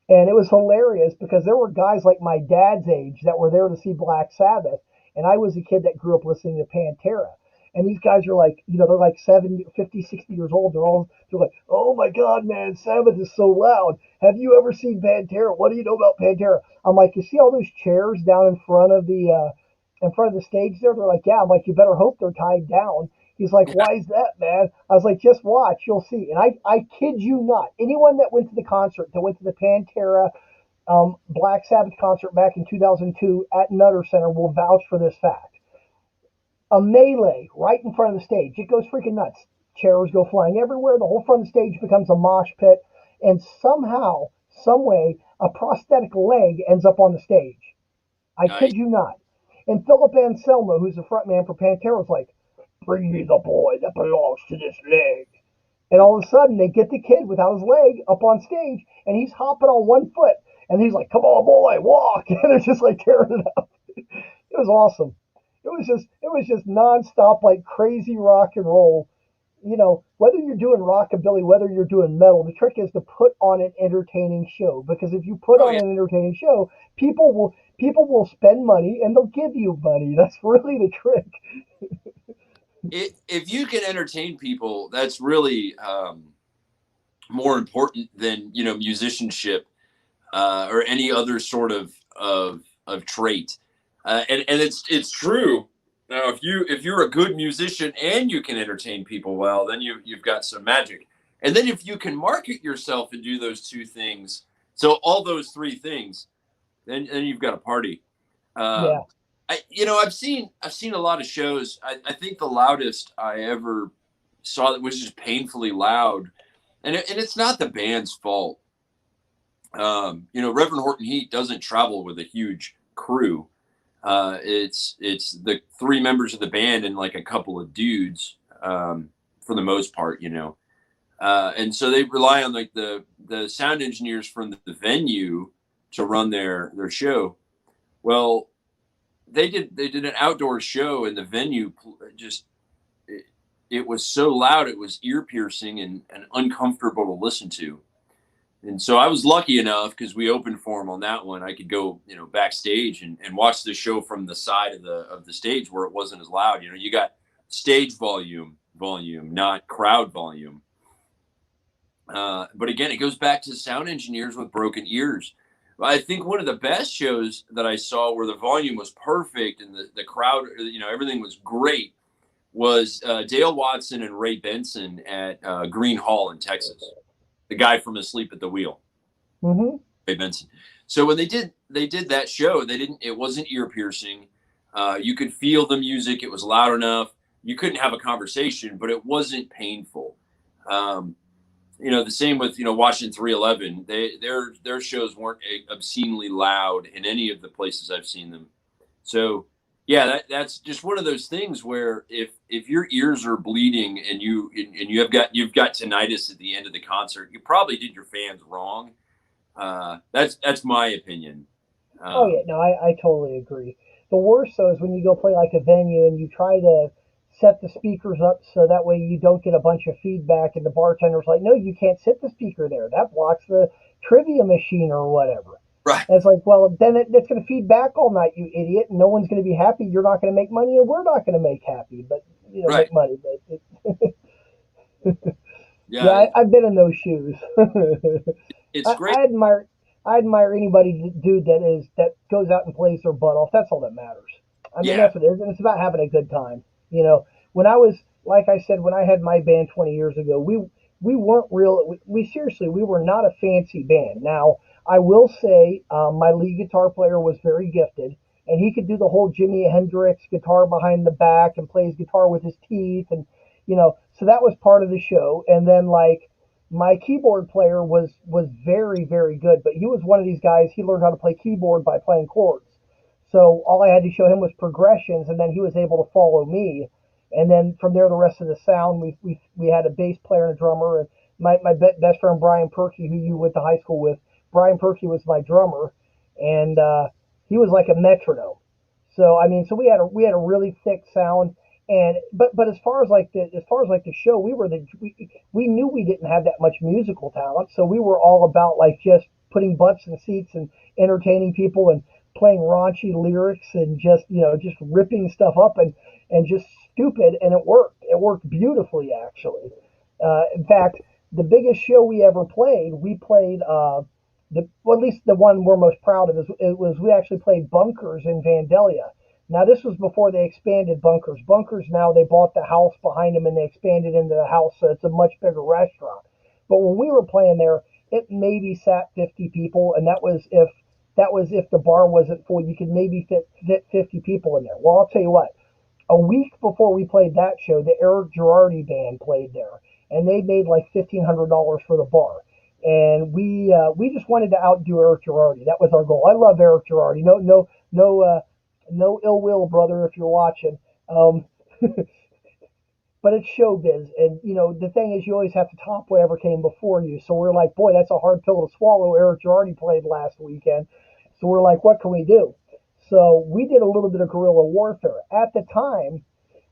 [SPEAKER 1] And it was hilarious because there were guys like my dad's age that were there to see Black Sabbath. And I was a kid that grew up listening to Pantera. And these guys are like, they're like 70, 50, 60 years old. They're like, oh my God, man, Sabbath is so loud. Have you ever seen Pantera? What do you know about Pantera? I'm like, you see all those chairs down in front of the stage there? They're like, yeah. I'm like, you better hope they're tied down. He's like,
[SPEAKER 2] Yeah.
[SPEAKER 1] why is that, man? I was like, just watch, you'll see. And I kid you not, anyone that went to the concert, that went to the Pantera Black Sabbath concert back in 2002 at Nutter Center will vouch for this fact. A melee right in front of the stage. It goes freaking nuts. Chairs go flying everywhere. The whole front of the stage becomes a mosh pit. And somehow, some way, a prosthetic leg ends up on the stage. I
[SPEAKER 2] Nice.
[SPEAKER 1] kid you not. And Philip Anselmo, who's the front man for Pantera, was like, bring me the boy that belongs to this leg. And all of a sudden, they get the kid without his leg up on stage, and he's hopping on one foot. And he's like, come on, boy, walk. And they're just like tearing it up. It was awesome. It was just nonstop, like crazy rock and roll. Whether you're doing rockabilly, whether you're doing metal, the trick is to put on an entertaining show. Because if you put
[SPEAKER 2] Oh
[SPEAKER 1] on
[SPEAKER 2] yeah.
[SPEAKER 1] an entertaining show, people will spend money and they'll give you money. That's really the trick.
[SPEAKER 2] If you can entertain people, that's really more important than musicianship or any other sort of trait. And it's true. Now, if you're a good musician and you can entertain people well, then you've got some magic. And then if you can market yourself and do those two things, so all those three things, then you've got a party.
[SPEAKER 1] Yeah,
[SPEAKER 2] I've seen a lot of shows. I think the loudest I ever saw that was just painfully loud, and it's not the band's fault. Reverend Horton Heat doesn't travel with a huge crew. It's the three members of the band and like a couple of dudes, for the most part. And so they rely on like the sound engineers from the venue to run their show. Well, they did an outdoor show, and the venue just it was so loud, it was ear piercing and uncomfortable to listen to. And so I was lucky enough, because we opened for him on that one. I could go, backstage and watch the show from the side of the stage where it wasn't as loud. You got stage volume, not crowd volume. But again, it goes back to sound engineers with broken ears. I think one of the best shows that I saw where the volume was perfect and the crowd, everything was great, was Dale Watson and Ray Benson at Green Hall in Texas. The guy from Asleep at the Wheel,
[SPEAKER 1] Mm-hmm.
[SPEAKER 2] Ray Benson. So when they did that show, it wasn't ear piercing. You could feel the music; it was loud enough. You couldn't have a conversation, but it wasn't painful. Um, the same with Washington 311. Their shows weren't obscenely loud in any of the places I've seen them. So yeah, that's just one of those things where if your ears are bleeding and you've got tinnitus at the end of the concert, you probably did your fans wrong. That's my opinion.
[SPEAKER 1] Oh yeah,
[SPEAKER 2] Um,
[SPEAKER 1] no, I totally agree. The worst though is when you go play like a venue and you try to set the speakers up so that way you don't get a bunch of feedback and the bartender's like, no, you can't sit the speaker there. That blocks the trivia machine or whatever.
[SPEAKER 2] right,
[SPEAKER 1] And it's like, well, then it's going to feed back all night, you idiot, and no one's going to be happy. You're not going to make money, and we're not going to make happy, but
[SPEAKER 2] right.
[SPEAKER 1] make money. But
[SPEAKER 2] Yeah,
[SPEAKER 1] yeah, I've been in those shoes.
[SPEAKER 2] it's
[SPEAKER 1] I,
[SPEAKER 2] great.
[SPEAKER 1] I admire I admire anybody, dude, that goes out and plays their butt off. That's all that matters. I mean,
[SPEAKER 2] Yeah,
[SPEAKER 1] that's what it is, and it's about having a good time. When I was, like I said, when I had my band 20 years ago, we weren't real. We seriously, we were not a fancy band. Now, I will say, my lead guitar player was very gifted, and he could do the whole Jimi Hendrix guitar behind the back and plays guitar with his teeth, and so that was part of the show. And then like my keyboard player was very very good, but he was one of these guys. He learned how to play keyboard by playing chords. So all I had to show him was progressions, and then he was able to follow me. And then from there, the rest of the sound, we had a bass player and a drummer. And my best friend Brian Perky, who you went to high school with, Brian Perky was my drummer, and he was like a metronome. So I mean, so we had a really thick sound. And but as far as like the show, we knew we didn't have that much musical talent, so we were all about like just putting butts in seats and entertaining people and playing raunchy lyrics and just ripping stuff up and just stupid, and it worked beautifully actually. In fact, the biggest show we ever played, we played well, at least the one we're most proud of, was we actually played Bunkers in Vandalia. Now this was before they expanded Bunkers. Bunkers now they bought the house behind them and they expanded into the house, so it's a much bigger restaurant. But when we were playing there, it maybe sat 50 people, and that was if the bar wasn't full. You could maybe fit 50 people in there. Well, I'll tell you what. A week before we played that show, the Eric Girardi band played there, and they made like $1,500 for the bar. And we just wanted to outdo Eric Girardi. That was our goal. I love Eric Girardi. No ill will, brother, if you're watching. Um, but it's showbiz, and the thing is, you always have to top whatever came before you. So we're like, boy, that's a hard pill to swallow. Eric Girardi played last weekend, so we're like, what can we do? So we did a little bit of guerrilla warfare at the time,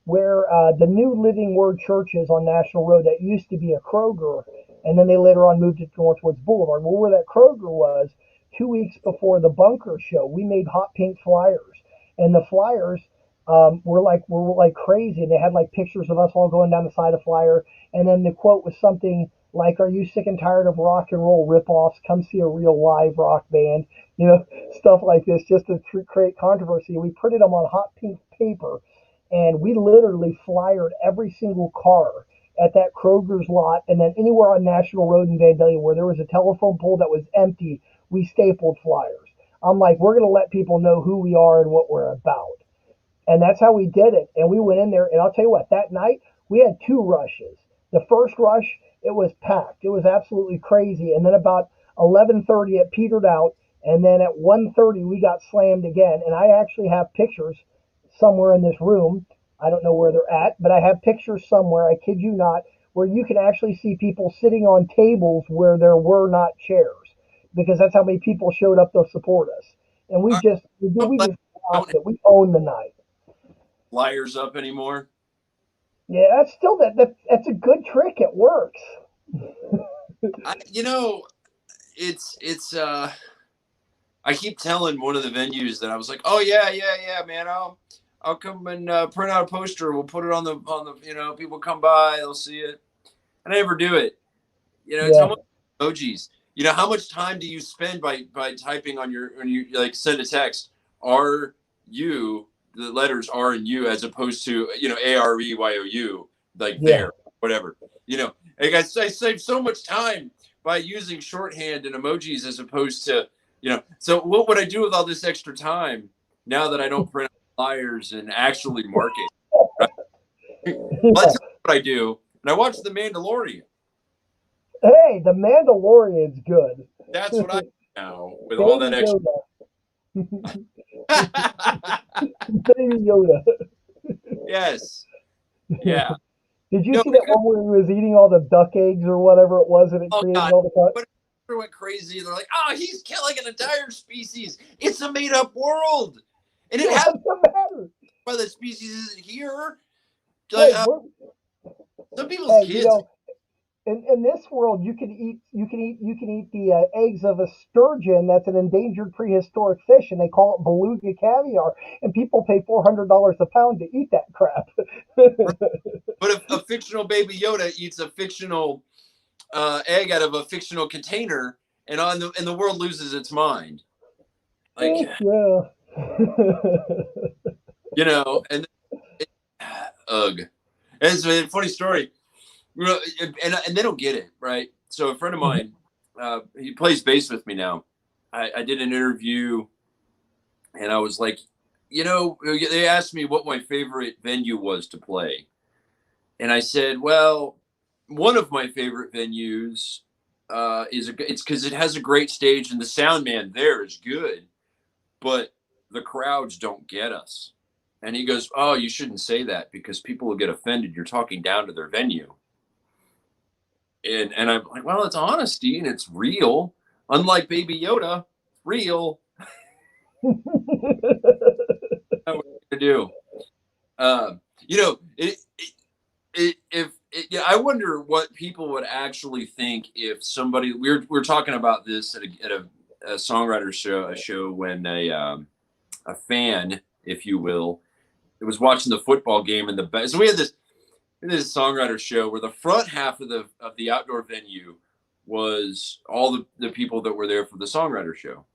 [SPEAKER 1] where the New Living Word Church is on National Road. That used to be a Kroger, and then they later on moved it to Northwoods Boulevard. Well, where that Kroger was, 2 weeks before the Bunker show, we made hot pink flyers, and the flyers were like crazy. And they had like pictures of us all going down the side of the flyer, and then the quote was something like, "Are you sick and tired of rock and roll ripoffs? Come see a real live rock band." Stuff like this, just to create controversy. We printed them on hot pink paper, and we literally flyered every single car at that Kroger's lot, and then anywhere on National Road in Vandalia where there was a telephone pole that was empty, we stapled flyers. I'm like, we're going to let people know who we are and what we're about. And that's how we did it. And we went in there, and I'll tell you what, that night we had two rushes. The first rush, it was packed. It was absolutely crazy. And then about 11:30 it petered out, and then at 1:30 we got slammed again. And I actually have pictures somewhere in this room. I don't know where they're at, but I have pictures somewhere, I kid you not, where you can actually see people sitting on tables where there were not chairs, because that's how many people showed up to support us. And we
[SPEAKER 2] All right,
[SPEAKER 1] just
[SPEAKER 2] so
[SPEAKER 1] we
[SPEAKER 2] glad
[SPEAKER 1] just
[SPEAKER 2] you don't
[SPEAKER 1] rocked
[SPEAKER 2] have
[SPEAKER 1] it. We owned the night.
[SPEAKER 2] flyers up anymore.
[SPEAKER 1] Yeah, that's still that's a good trick. It works.
[SPEAKER 2] You know, it's I keep telling one of the venues that I was like, oh yeah, man, I'll come and print out a poster. We'll put it on the people come by, they'll see it. And I never do it. It's
[SPEAKER 1] Yeah,
[SPEAKER 2] almost emojis. How much time do you spend by typing on when you like send a text? Are you the letters R and U as opposed to AREYOU, like
[SPEAKER 1] yeah.
[SPEAKER 2] there, whatever. Like I save so much time by using shorthand and emojis as opposed to So what would I do with all this extra time now that I don't print flyers and actually market? Right? Well, that's what I do, and I watch The Mandalorian.
[SPEAKER 1] Hey, the Mandalorian's good.
[SPEAKER 2] That's what I do now with all that
[SPEAKER 1] Baby
[SPEAKER 2] extra.
[SPEAKER 1] Yoda. Baby Yoda.
[SPEAKER 2] Yes. Yeah.
[SPEAKER 1] Did you
[SPEAKER 2] No,
[SPEAKER 1] see that
[SPEAKER 2] because,
[SPEAKER 1] one where he was eating all the duck eggs or whatever it was, and it
[SPEAKER 2] oh
[SPEAKER 1] created
[SPEAKER 2] God,
[SPEAKER 1] all the cut?
[SPEAKER 2] but it went crazy. They're like, oh, he's killing an entire species. It's a made up world. And it happens
[SPEAKER 1] What's the matter?
[SPEAKER 2] by the species isn't here. Like,
[SPEAKER 1] Hey,
[SPEAKER 2] some people's
[SPEAKER 1] hey,
[SPEAKER 2] kids.
[SPEAKER 1] in this world, you can eat the eggs of a sturgeon that's an endangered prehistoric fish, and they call it beluga caviar, and people pay $400 a pound to eat that crap.
[SPEAKER 2] But if a fictional baby Yoda eats a fictional egg out of a fictional container, and the world loses its mind, like
[SPEAKER 1] Yeah.
[SPEAKER 2] and ugh. It's a funny story, and they don't get it, right? So a friend of mine, he plays bass with me now. I did an interview, and I was like, they asked me what my favorite venue was to play, and I said, well, one of my favorite venues it's because it has a great stage and the sound man there is good, but the crowds don't get us. And he goes, oh, you shouldn't say that because people will get offended. You're talking down to their venue. And I'm like, well, it's honesty and it's real. Unlike Baby Yoda, real. What are you gonna do? I wonder what people would actually think if somebody we're talking about this at a songwriter show when a fan, if you will, it was watching the football game in the back. So we had this songwriter show where the front half of the outdoor venue was all the people that were there for the songwriter show.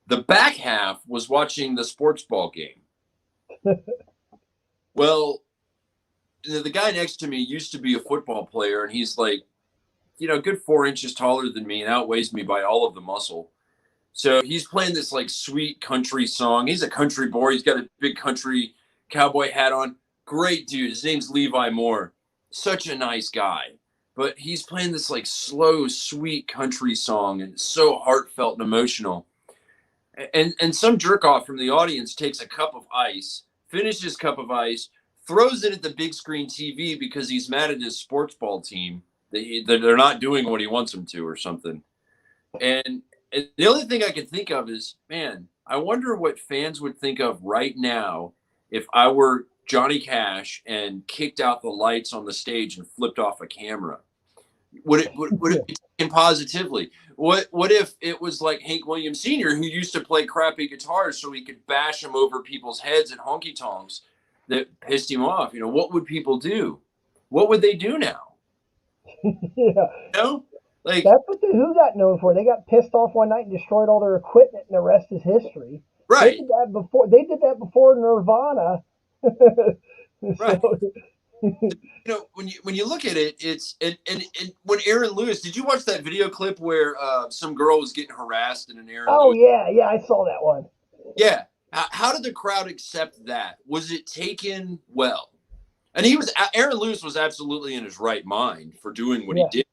[SPEAKER 2] The back half was watching the sports ball game. Well, the guy next to me used to be a football player, and he's like, a good 4 inches taller than me and outweighs me by all of the muscle. So he's playing this like sweet country song. He's a country boy. He's got a big country cowboy hat on. Great dude. His name's Levi Moore. Such a nice guy. But he's playing this like slow, sweet country song, and it's so heartfelt and emotional. And some jerk off from the audience takes a cup of ice, finishes cup of ice, throws it at the big screen TV because he's mad at his sports ball team that they're not doing what he wants them to or something. And the only thing I could think of is, man, I wonder what fans would think of right now if I were Johnny Cash and kicked out the lights on the stage and flipped off a camera. Would it be taken positively? What if it was like Hank Williams Sr., who used to play crappy guitars so he could bash them over people's heads at honky tonks that pissed him off? What would people do? What would they do now?
[SPEAKER 1] Yeah.
[SPEAKER 2] Like,
[SPEAKER 1] that's what the Who got known for. They got pissed off one night and destroyed all their equipment, and the rest is history.
[SPEAKER 2] right.
[SPEAKER 1] They did that before Nirvana.
[SPEAKER 2] Right. When you look at it, it's and when Aaron Lewis, did you watch that video clip where some girl was getting harassed in an Aaron Lewis?
[SPEAKER 1] Yeah, I saw that one.
[SPEAKER 2] Yeah. How did the crowd accept that? Was it taken well? And Aaron Lewis was absolutely in his right mind for doing what he did.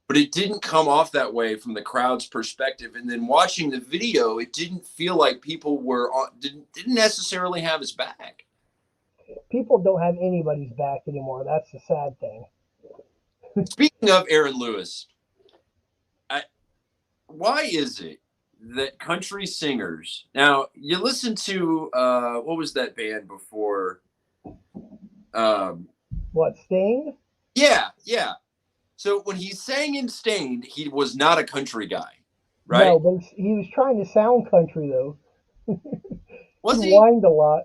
[SPEAKER 2] but it didn't come off that way from the crowd's perspective. And then watching the video, it didn't feel like people were didn't necessarily have his back.
[SPEAKER 1] People don't have anybody's back anymore. That's the sad thing.
[SPEAKER 2] Speaking of Aaron Lewis, why is it that country singers, now you listen to what was that band before? Um,
[SPEAKER 1] What, Sting?
[SPEAKER 2] yeah. So when he sang in Stained, he was not a country guy,
[SPEAKER 1] No,
[SPEAKER 2] right?
[SPEAKER 1] but he was trying to sound country though. He
[SPEAKER 2] Was he?
[SPEAKER 1] whined a lot.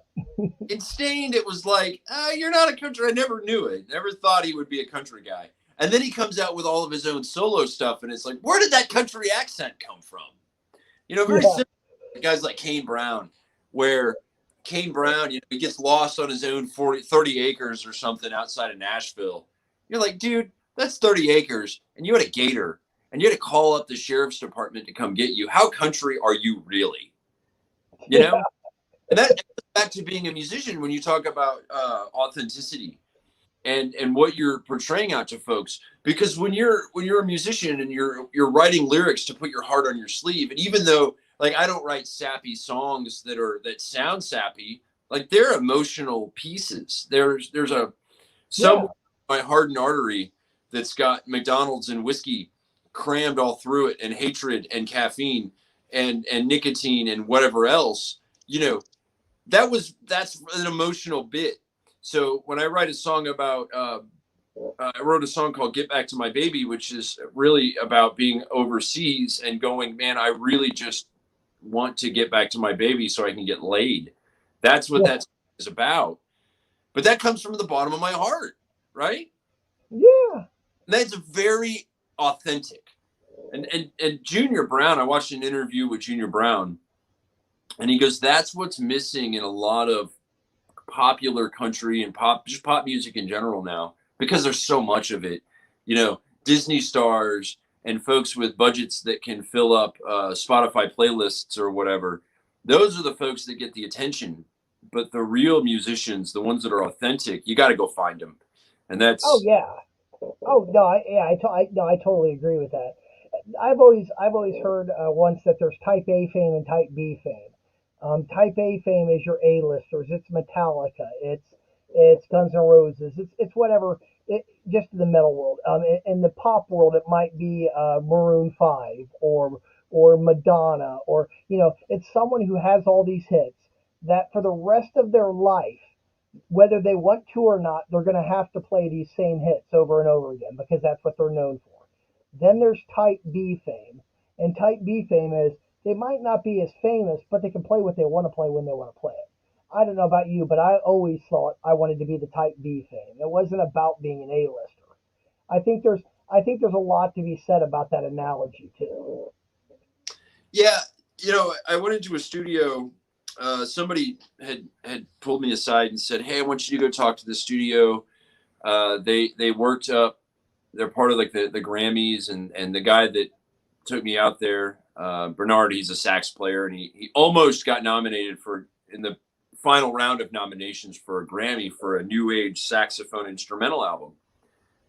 [SPEAKER 2] In Stained, it was like, you're not a country. I never knew it. Never thought he would be a country guy. And then he comes out with all of his own solo stuff, and it's like, where did that country accent come from? Very
[SPEAKER 1] Yeah,
[SPEAKER 2] similar to guys like Kane Brown, where Kane Brown, he gets lost on his own 30 acres or something outside of Nashville. You're like, dude, that's 30 acres, and you had a gator, and you had to call up the sheriff's department to come get you. How country are you really? You
[SPEAKER 1] yeah,
[SPEAKER 2] know? And that goes back to being a musician when you talk about authenticity and what you're portraying out to folks. Because when you're a musician and you're writing lyrics to put your heart on your sleeve, and even though like I don't write sappy songs that sound sappy, like they're emotional pieces. There's a
[SPEAKER 1] yeah.
[SPEAKER 2] some my hardened artery that's got McDonald's and whiskey crammed all through it, and hatred and caffeine and nicotine and whatever else. You know, that's an emotional bit. So when I write a song about, I wrote a song called "Get Back to My Baby," which is really about being overseas and going, man, I really just want to get back to my baby so I can get laid. That's what
[SPEAKER 1] Yeah,
[SPEAKER 2] that is about. But that comes from the bottom of my heart, right?
[SPEAKER 1] yeah.
[SPEAKER 2] And that's very authentic. And Junior Brown, I watched an interview with Junior Brown, and he goes, that's what's missing in a lot of popular country and just pop music in general now, because there's so much of it. Disney stars and folks with budgets that can fill up Spotify playlists or whatever. Those are the folks that get the attention. But the real musicians, the ones that are authentic, you got to go find them. And
[SPEAKER 1] Oh
[SPEAKER 2] that's
[SPEAKER 1] yeah. Oh no, no, I totally agree with that. I've always heard once that there's Type A fame and Type B fame. Type A fame is your A-listers. It's Metallica. It's Guns N' Roses. It's whatever. It just in the metal world. In the pop world, it might be Maroon Five or Madonna, or it's someone who has all these hits that for the rest of their life, whether they want to or not, they're going to have to play these same hits over and over again because that's what they're known for. Then there's Type B fame. And Type B fame is they might not be as famous, but they can play what they want to play when they want to play it. I don't know about you, but I always thought I wanted to be the Type B fame. It wasn't about being an A-lister. I think there's I think there's a lot to be said about that analogy too.
[SPEAKER 2] yeah. I went into a studio. Somebody had pulled me aside and said, "Hey, I want you to go talk to the studio. They worked up. They're part of like the Grammys, and the guy that took me out there, Bernard. He's a sax player, and he almost got nominated for in the final round of nominations for a Grammy for a new age saxophone instrumental album.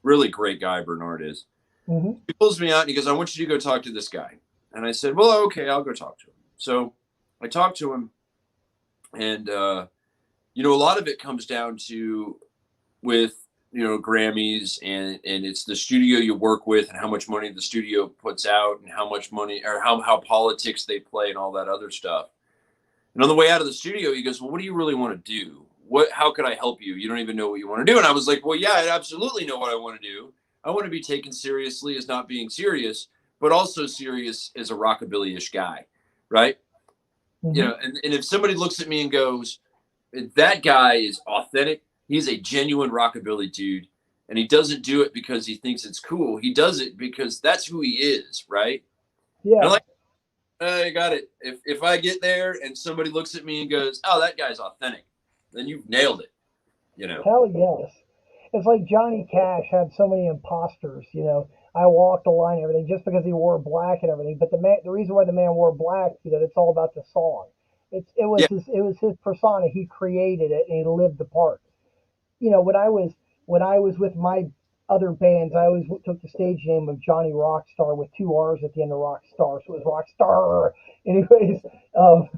[SPEAKER 2] Really great guy, Bernard is.
[SPEAKER 1] Hmm.
[SPEAKER 2] He pulls me out and he goes, "I want you to go talk to this guy." And I said, "Well, okay, I'll go talk to him." So I talked to him, and a lot of it comes down to with Grammys, and it's the studio you work with and how much money the studio puts out and how much money or how politics they play and all that other stuff. And on the way out of the studio, he goes, "Well, what do you really want to do? How could I help you? You don't even know what you want to do." And I was like, "Well, yeah, I absolutely know what I want to do. I want to be taken seriously as not being serious, but also serious as a rockabilly-ish guy, right?"
[SPEAKER 1] Hmm.
[SPEAKER 2] And if somebody looks at me and goes, "That guy is authentic. He's a genuine rockabilly dude, and he doesn't do it because he thinks it's cool. He does it because that's who he is, right?" And I'm
[SPEAKER 1] Yeah.
[SPEAKER 2] like, I got it. If I get there and somebody looks at me and goes, "Oh, that guy's authentic," then you've nailed it. You know.
[SPEAKER 1] Hell yes. It's like Johnny Cash had so many imposters. I walked the line and everything just because he wore black and everything. But the reason why the man wore black, it's all about the song.
[SPEAKER 2] Yeah.
[SPEAKER 1] It was his persona. He created it and he lived the part. When I was with my other bands, I always took the stage name of Johnny Rockstar with two R's at the end of Rockstar, so it was Rockstar. Anyways, um,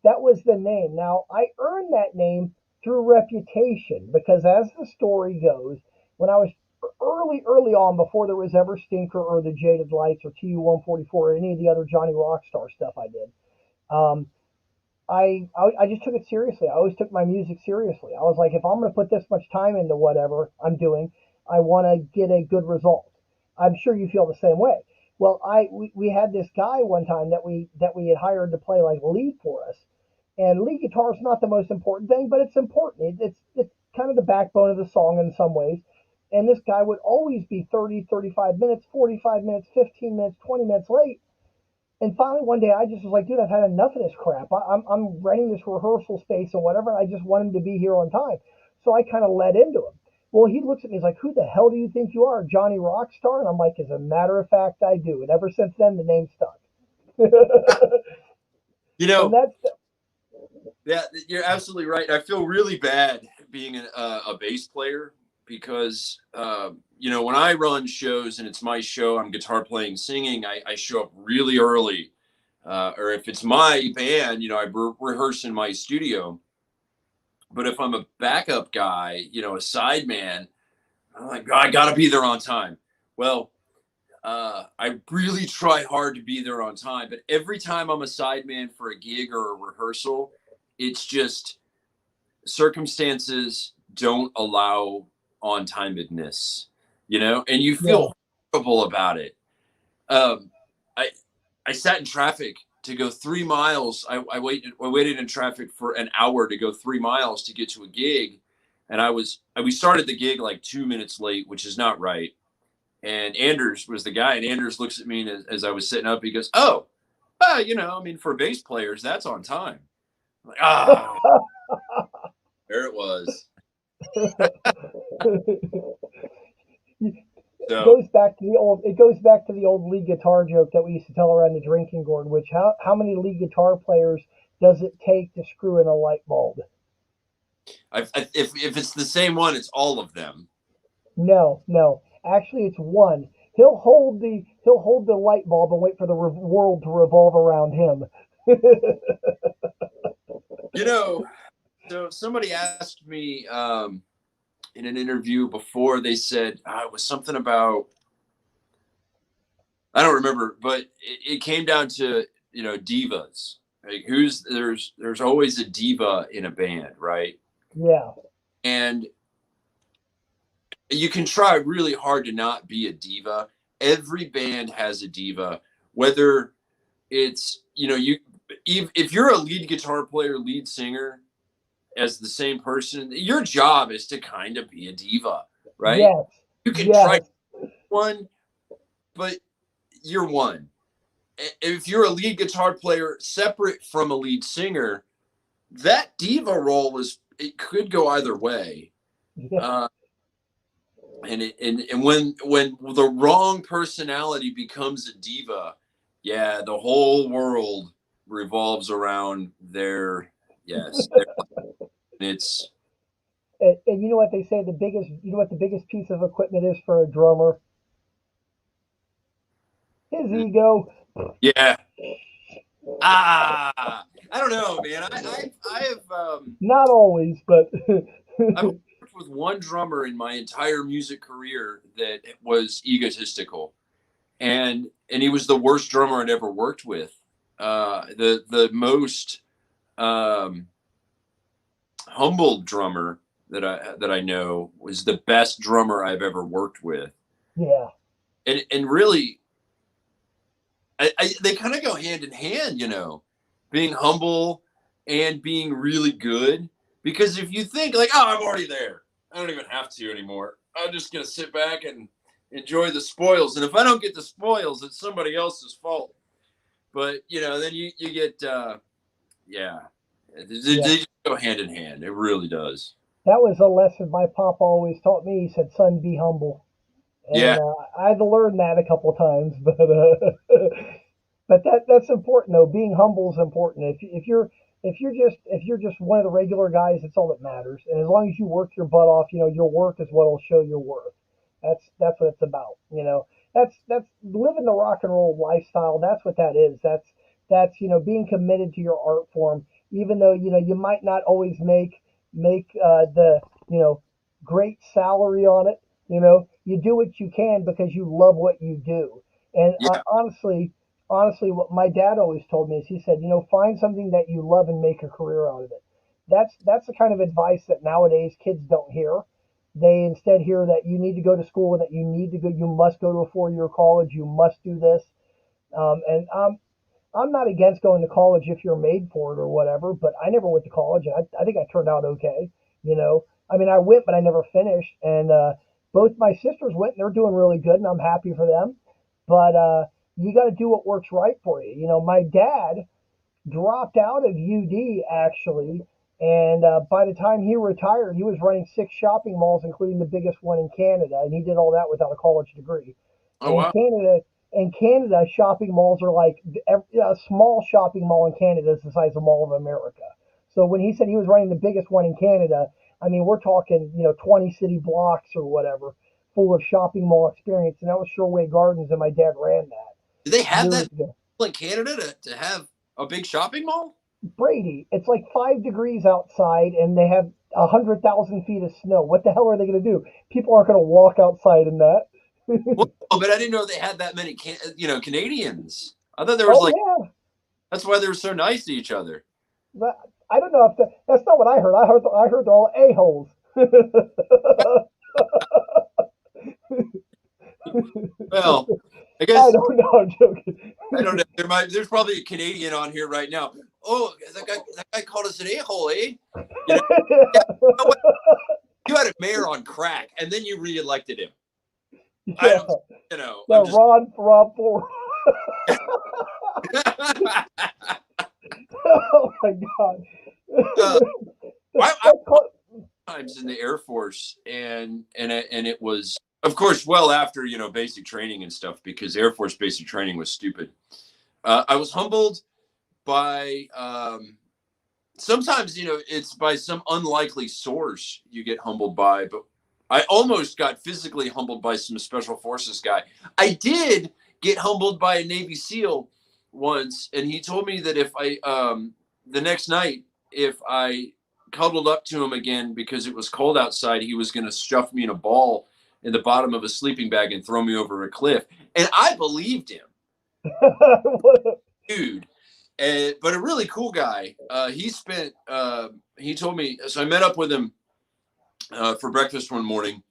[SPEAKER 1] that was the name. Now, I earned that name through reputation because, as the story goes, when I was early on, before there was ever Stinker or the Jaded Lights or TU 144 or any of the other Johnny Rockstar stuff I did, um, I just took it seriously. I always took my music seriously. I was like, if I'm going to put this much time into whatever I'm doing, I want to get a good result. I'm sure you feel the same way. Well, we had this guy one time that we had hired to play like lead for us, and lead guitar is not the most important thing, but it's important. It's kind of the backbone of the song in some ways. And this guy would always be 30, 35 minutes, 45 minutes, 15 minutes, 20 minutes late. And finally, one day, I just was like, dude, I've had enough of this crap. I'm renting this rehearsal space and whatever, and I just want him to be here on time. So I kind of let into him. Well, he looks at me, he's like, who the hell do you think you are, Johnny Rockstar? And I'm like, as a matter of fact, I do. And ever since then, the name stuck.
[SPEAKER 2] You
[SPEAKER 1] And
[SPEAKER 2] know,
[SPEAKER 1] that's,
[SPEAKER 2] yeah, you're absolutely right. I feel really bad being a bass player because, when I run shows and it's my show, I'm guitar playing, singing, I show up really early. Or if it's my band, I rehearse in my studio. But if I'm a backup guy, a side man, I'm like, I got to be there on time. Well, I really try hard to be there on time, but every time I'm a sideman for a gig or a rehearsal, it's just circumstances don't allow on timedness, and you
[SPEAKER 1] yeah,
[SPEAKER 2] feel horrible about it. Um, I I sat in traffic to go 3 miles. I waited in traffic for an hour to go 3 miles to get to a gig, and we started the gig like 2 minutes late, which is not right. And Anders was the guy, and Anders looks at me as I was sitting up. He goes, "Oh, I mean, for bass players, that's on time." I'm like, there it was. So,
[SPEAKER 1] it goes back to the old lead guitar joke that we used to tell around the drinking gourd, which how many lead guitar players does it take to screw in a light bulb?
[SPEAKER 2] if it's the same one, it's all of them.
[SPEAKER 1] No, no. Actually, it's one. He'll hold the light bulb and wait for the world to revolve around him.
[SPEAKER 2] You know, so somebody asked me in an interview before. They said it was something about, I don't remember, but it came down to divas. Like there's always a diva in a band, right?
[SPEAKER 1] Yeah,
[SPEAKER 2] And you can try really hard to not be a diva. Every band has a diva, whether it's if you're a lead guitar player, lead singer, as the same person, your job is to kind of be a diva, right?
[SPEAKER 1] yes,
[SPEAKER 2] You can try
[SPEAKER 1] yes,
[SPEAKER 2] one, but you're one. If you're a lead guitar player separate from a lead singer, that diva role it could go either way.
[SPEAKER 1] yeah.
[SPEAKER 2] Uh, and when the wrong personality becomes a diva, yeah, the whole world revolves around their yes. It's
[SPEAKER 1] And you know what they say? You know what the biggest piece of equipment is for a drummer? His ego.
[SPEAKER 2] yeah. I don't know, man. I have
[SPEAKER 1] Not always, but
[SPEAKER 2] I've worked with one drummer in my entire music career that was egotistical, and he was the worst drummer I'd ever worked with. The most um, humble drummer that I know was the best drummer I've ever worked with,
[SPEAKER 1] yeah,
[SPEAKER 2] and really, they kind of go hand in hand, being humble and being really good. Because if you think like, oh, I'm already there, I don't even have to anymore. I'm just gonna sit back and enjoy the spoils. And if I don't get the spoils, it's somebody else's fault. But then you get yeah, they
[SPEAKER 1] yeah.
[SPEAKER 2] just go hand in hand. It really does.
[SPEAKER 1] That was a lesson my papa always taught me. He said, "Son, be humble." And
[SPEAKER 2] Yeah,
[SPEAKER 1] I had to learn that a couple of times, but that's important though. Being humble is important. If you're just one of the regular guys, that's all that matters. And as long as you work your butt off, your work is what'll show your worth. That's what it's about. That's living the rock and roll lifestyle. That's what that is. That's being committed to your art form, even though you might not always make the great salary on it. You do what you can because you love what you do. And
[SPEAKER 2] Yeah.
[SPEAKER 1] honestly, what my dad always told me is he said, find something that you love and make a career out of it. That's the kind of advice that nowadays kids don't hear. They instead hear that you need to go to school and that you must go to a 4-year college, you must do this. And I'm not against going to college if you're made for it or whatever, but I never went to college, and I think I turned out okay. I mean, I went, but I never finished. And both my sisters went, and they're doing really good, and I'm happy for them. But you got to do what works right for you. My dad dropped out of UD actually, and by the time he retired, he was running 6 shopping malls, including the biggest one in Canada, and he did all that without a college degree.
[SPEAKER 2] Oh,
[SPEAKER 1] In
[SPEAKER 2] wow.
[SPEAKER 1] Canada, in Canada, shopping malls are like a small shopping mall in Canada is the size of Mall of America. So when he said he was running the biggest one in Canada, I mean we're talking 20 city blocks or whatever, full of shopping mall experience, and that was Shoreway Gardens, and my dad ran that
[SPEAKER 2] Do they have
[SPEAKER 1] years
[SPEAKER 2] that
[SPEAKER 1] ago.
[SPEAKER 2] in Canada to have a big shopping mall?
[SPEAKER 1] Brady, it's like 5 degrees outside, and they have 100,000 feet of snow. What the hell are they going to do? People aren't going to walk outside in that.
[SPEAKER 2] Well, but I didn't know they had that many, Canadians. I thought there was
[SPEAKER 1] Oh
[SPEAKER 2] like,
[SPEAKER 1] yeah,
[SPEAKER 2] that's why they were so nice to each other.
[SPEAKER 1] but I don't know if that's not what I heard. I heard they're all a holes.
[SPEAKER 2] Well, I
[SPEAKER 1] I
[SPEAKER 2] guess
[SPEAKER 1] don't know. I'm joking.
[SPEAKER 2] I don't know. There's probably a Canadian on here right now. Oh, that guy called us an a-hole, eh? You know, yeah, you know what? You had a mayor on crack, and then you re-elected him. I
[SPEAKER 1] Yeah.
[SPEAKER 2] don't, I'm
[SPEAKER 1] No,
[SPEAKER 2] just.
[SPEAKER 1] Rob Ford. Oh my God.
[SPEAKER 2] uh, I
[SPEAKER 1] That's called,
[SPEAKER 2] times in the Air Force, and it was, of course, well after basic training and stuff, because Air Force basic training was stupid. I was humbled by sometimes it's by some unlikely source you get humbled by, but I almost got physically humbled by some special forces guy. I did get humbled by a Navy SEAL once, and he told me that if I the next night, if I cuddled up to him again because it was cold outside, he was going to stuff me in a ball in the bottom of a sleeping bag and throw me over a cliff. And I believed him, dude. But a really cool guy. He told me, so I met up with him for breakfast one morning.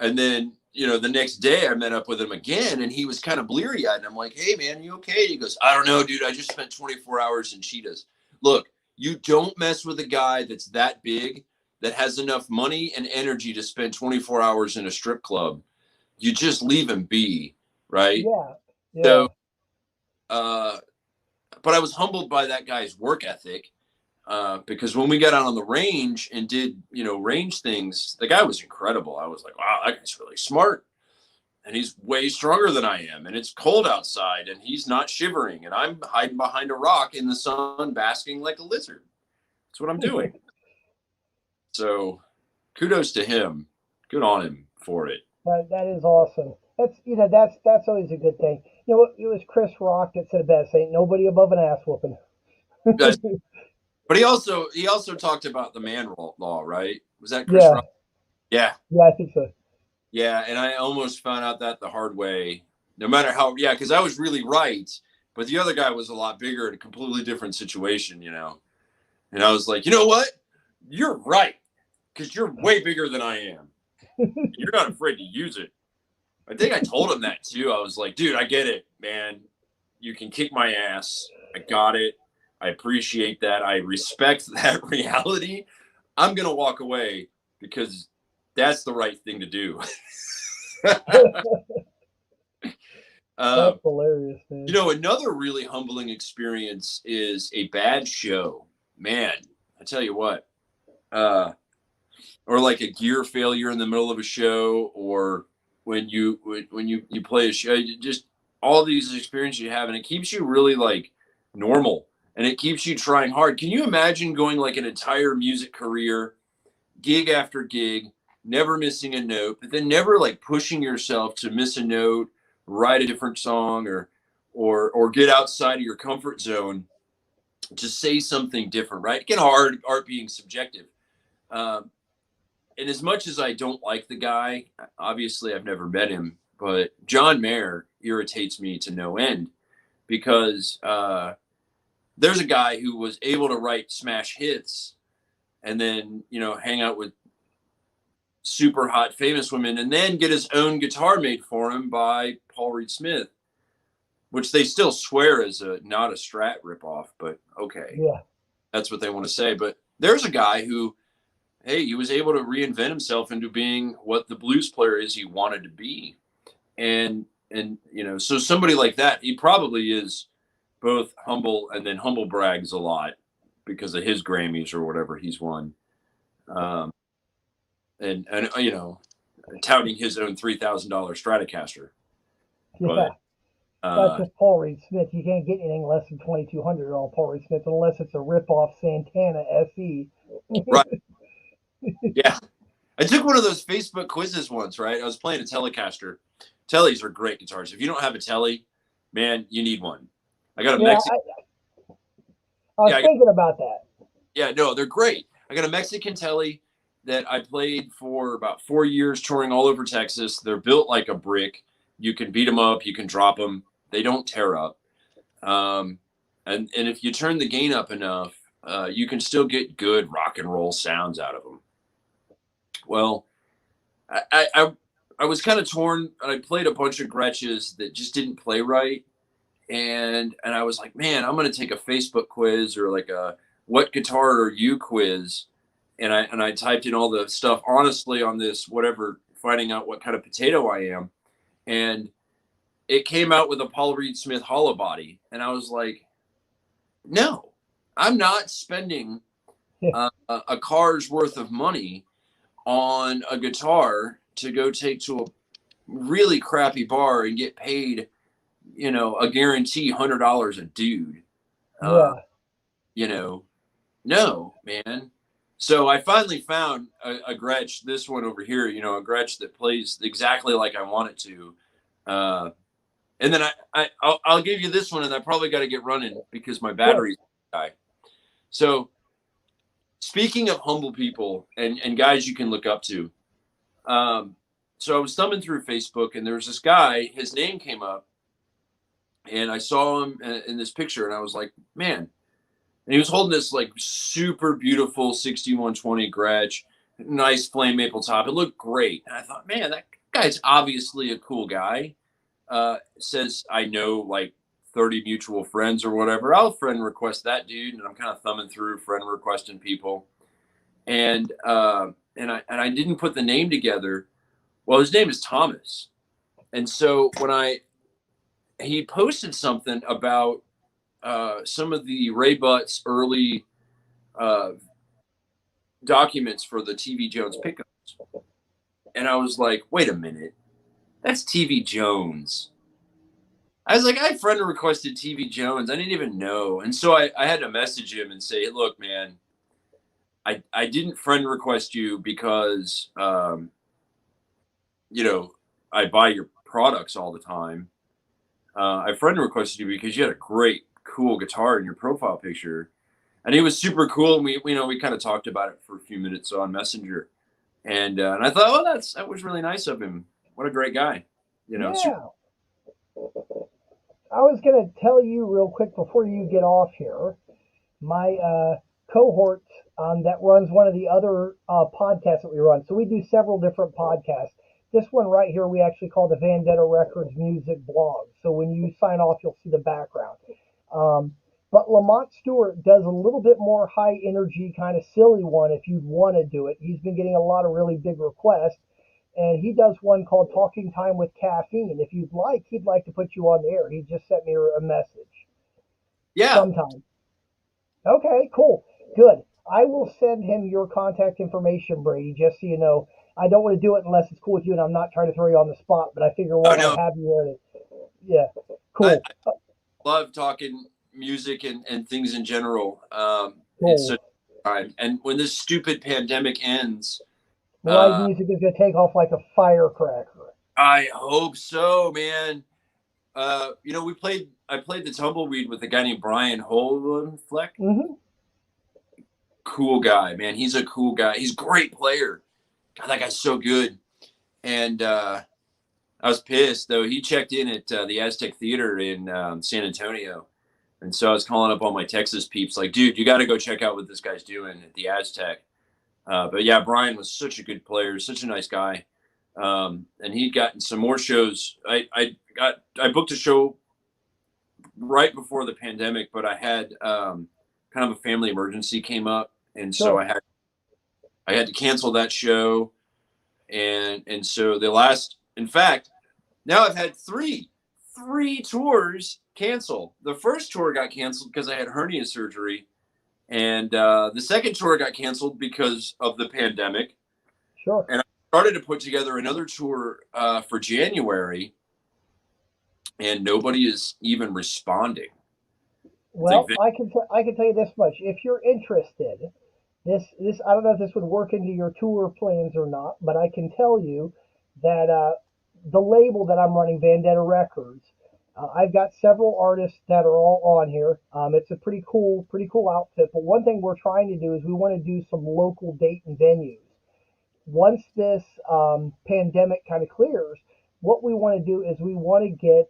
[SPEAKER 2] And then, the next day I met up with him again, and he was kind of bleary eyed. And I'm like, hey, man, you okay? He goes, I don't know, dude. I just spent 24 hours in cheetahs. Look, you don't mess with a guy that's that big, that has enough money and energy to spend 24 hours in a strip club. You just leave him be, right?
[SPEAKER 1] yeah, yeah.
[SPEAKER 2] So, uh, but I was humbled by that guy's work ethic, because when we got out on the range and did range things, the guy was incredible. I was like, wow, that guy's really smart, and he's way stronger than I am, and it's cold outside, and he's not shivering, and I'm hiding behind a rock in the sun basking like a lizard. That's what I'm doing. So kudos to him. Good on him for it.
[SPEAKER 1] That is awesome. That's always a good thing. It was Chris Rock that said it best. Ain't nobody above an ass whooping.
[SPEAKER 2] But he also talked about the man law, right? Was that Chris
[SPEAKER 1] Yeah,
[SPEAKER 2] Rock? Yeah.
[SPEAKER 1] yeah, I think so.
[SPEAKER 2] Yeah, and I almost found out that the hard way. No matter how, yeah, because I was really right, but the other guy was a lot bigger in a completely different situation. And I was like, you know what? You're right, because you're way bigger than I am. You're not afraid to use it. I think I told him that too. I was like, dude, I get it, man. You can kick my ass. I got it. I appreciate that. I respect that reality. I'm gonna walk away because that's the right thing to do. uh,
[SPEAKER 1] That's hilarious, man.
[SPEAKER 2] Another really humbling experience is a bad show. Man, I tell you what, or like a gear failure in the middle of a show, or when you play a show, just all these experiences you have, and it keeps you really like normal, and it keeps you trying hard. Can you imagine going like an entire music career, gig after gig, never missing a note, but then never like pushing yourself to miss a note, write a different song, or get outside of your comfort zone to say something different, right? Again, art being subjective. Um, and as much as I don't like the guy, obviously I've never met him, but John Mayer irritates me to no end because there's a guy who was able to write smash hits and then, hang out with super hot famous women and then get his own guitar made for him by Paul Reed Smith, which they still swear is not a Strat ripoff, but okay.
[SPEAKER 1] Yeah.
[SPEAKER 2] That's what they want to say. But there's a guy who, hey, he was able to reinvent himself into being what the blues player is he wanted to be. And so somebody like that, he probably is both humble and then humble brags a lot because of his Grammys or whatever he's won. And touting his own $3,000 Stratocaster.
[SPEAKER 1] Yeah.
[SPEAKER 2] But
[SPEAKER 1] That's just Paul Reed Smith. You can't get anything less than 2,200 on Paul Reed Smith unless it's a rip-off Santana SE.
[SPEAKER 2] right. Yeah. I took one of those Facebook quizzes once, right? I was playing a Telecaster. Tellies are great guitars. If you don't have a Telly, man, you need one. I got a Mexican.
[SPEAKER 1] I was thinking about that.
[SPEAKER 2] Yeah, no, they're great. I got a Mexican Telly that I played for about 4 years touring all over Texas. They're built like a brick. You can beat them up. You can drop them. They don't tear up. And if you turn the gain up enough, you can still get good rock and roll sounds out of them. Well, I was kind of torn. I played a bunch of Gretches that just didn't play right. And I was like, man, I'm going to take a Facebook quiz or like a what guitar are you quiz. And I typed in all the stuff honestly on this, whatever, finding out what kind of potato I am. And it came out with a Paul Reed Smith hollow body. And I was like, no, I'm not spending a car's worth of money on a guitar to go take to a really crappy bar and get paid, a guarantee $100 a dude. No, man. So I finally found a Gretsch, this one over here, a Gretsch that plays exactly like I want it to. And then I'll give you this one, and I probably got to get running because my battery's die. So speaking of humble people and guys you can look up to, so I was thumbing through Facebook, and there was this guy, his name came up, and I saw him in this picture, and I was like, man. And he was holding this like super beautiful 6120 Gretsch, nice flame maple top. It looked great. And I thought, man, that guy's obviously a cool guy. Says I know like 30 mutual friends or whatever. I'll friend request that dude. And I'm kind of thumbing through friend requesting people. And I didn't put the name together. Well, his name is Thomas. And so when he posted something about some of the Ray Butt's early documents for the TV Jones pickups. And I was like, wait a minute. That's TV Jones. I was like, I friend requested TV Jones. I didn't even know. And so I had to message him and say, look, man, I didn't friend request you because, I buy your products all the time. I friend requested you because you had a great, cool guitar in your profile picture, and he was super cool. And we kind of talked about it for a few minutes on Messenger, and I thought, oh, that was really nice of him. What a great guy,
[SPEAKER 1] Yeah. I was gonna tell you real quick before you get off here, my cohort that runs one of the other podcasts that we run. So we do several different podcasts. This one right here we actually call the Vandetta Records Music Blog. So when you sign off, you'll see the background. But Lamont Stewart does a little bit more high energy, kind of silly one if you'd want to do it. He's been getting a lot of really big requests, and he does one called Talking Time with Caffeine. If you'd like, he'd like to put you on the air. He just sent me a message.
[SPEAKER 2] Yeah.
[SPEAKER 1] Sometime. Okay, cool. Good. I will send him your contact information, Brady, just so you know. I don't want to do it unless it's cool with you, and I'm not trying to throw you on the spot, but I figure while I have you there, yeah, cool.
[SPEAKER 2] I love talking music and things in general.
[SPEAKER 1] Cool.
[SPEAKER 2] It's such a time. And when this stupid pandemic ends,
[SPEAKER 1] The live music is going to take off like a firecracker.
[SPEAKER 2] I hope so, man. I played the tumbleweed with a guy named Brian Holenfleck.
[SPEAKER 1] Mm-hmm.
[SPEAKER 2] Cool guy, man. He's a cool guy. He's a great player. God, that guy's so good. And I was pissed though. He checked in at the Aztec Theater in San Antonio, and so I was calling up all my Texas peeps, like, dude, you got to go check out what this guy's doing at the Aztec. But yeah, Brian was such a good player, such a nice guy, and he'd gotten some more shows. I booked a show right before the pandemic, but I had kind of a family emergency came up, and so I had to cancel that show, and so the last, in fact, now I've had three tours canceled. The first tour got canceled because I had hernia surgery, and the second tour got canceled because of the pandemic.
[SPEAKER 1] Sure.
[SPEAKER 2] And I started to put together another tour for January, and nobody is even responding.
[SPEAKER 1] Well, I can tell you this much: if you're interested, this I don't know if this would work into your tour plans or not, but I can tell you that the label that I'm running, Vandetta Records, I've got several artists that are all on here. It's a pretty cool outfit. But one thing we're trying to do is we want to do some local date and venues. Once this pandemic kind of clears, what we want to do is we want to get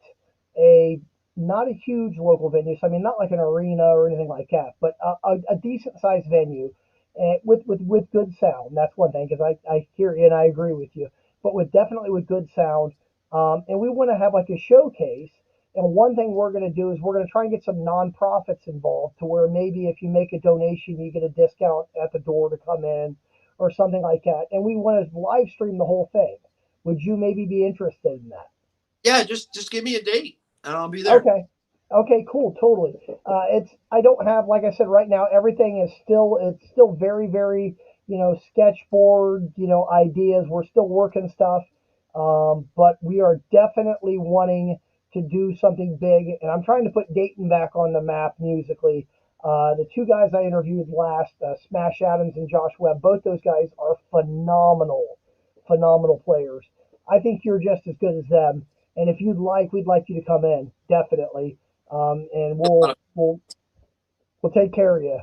[SPEAKER 1] a not a huge local venue. So I mean, not like an arena or anything like that, but a decent sized venue, and with good sound. That's one thing, because I hear you and I agree with you. But with definitely with good sound, and we want to have like a showcase. And one thing we're going to do is we're going to try and get some nonprofits involved, to where maybe if you make a donation, you get a discount at the door to come in, or something like that. And we want to live stream the whole thing. Would you maybe be interested in that?
[SPEAKER 2] Yeah, just give me a date and I'll be there.
[SPEAKER 1] Okay. Okay, cool, totally. It's I don't have, like I said, right now everything is still, it's still very very, sketchboard, ideas. We're still working stuff, but we are definitely wanting to do something big, and I'm trying to put Dayton back on the map musically. The two guys I interviewed last, Smash Adams and Josh Webb, both those guys are phenomenal players. I think you're just as good as them, and if you'd like, we'd like you to come in, definitely, and we'll take care of you.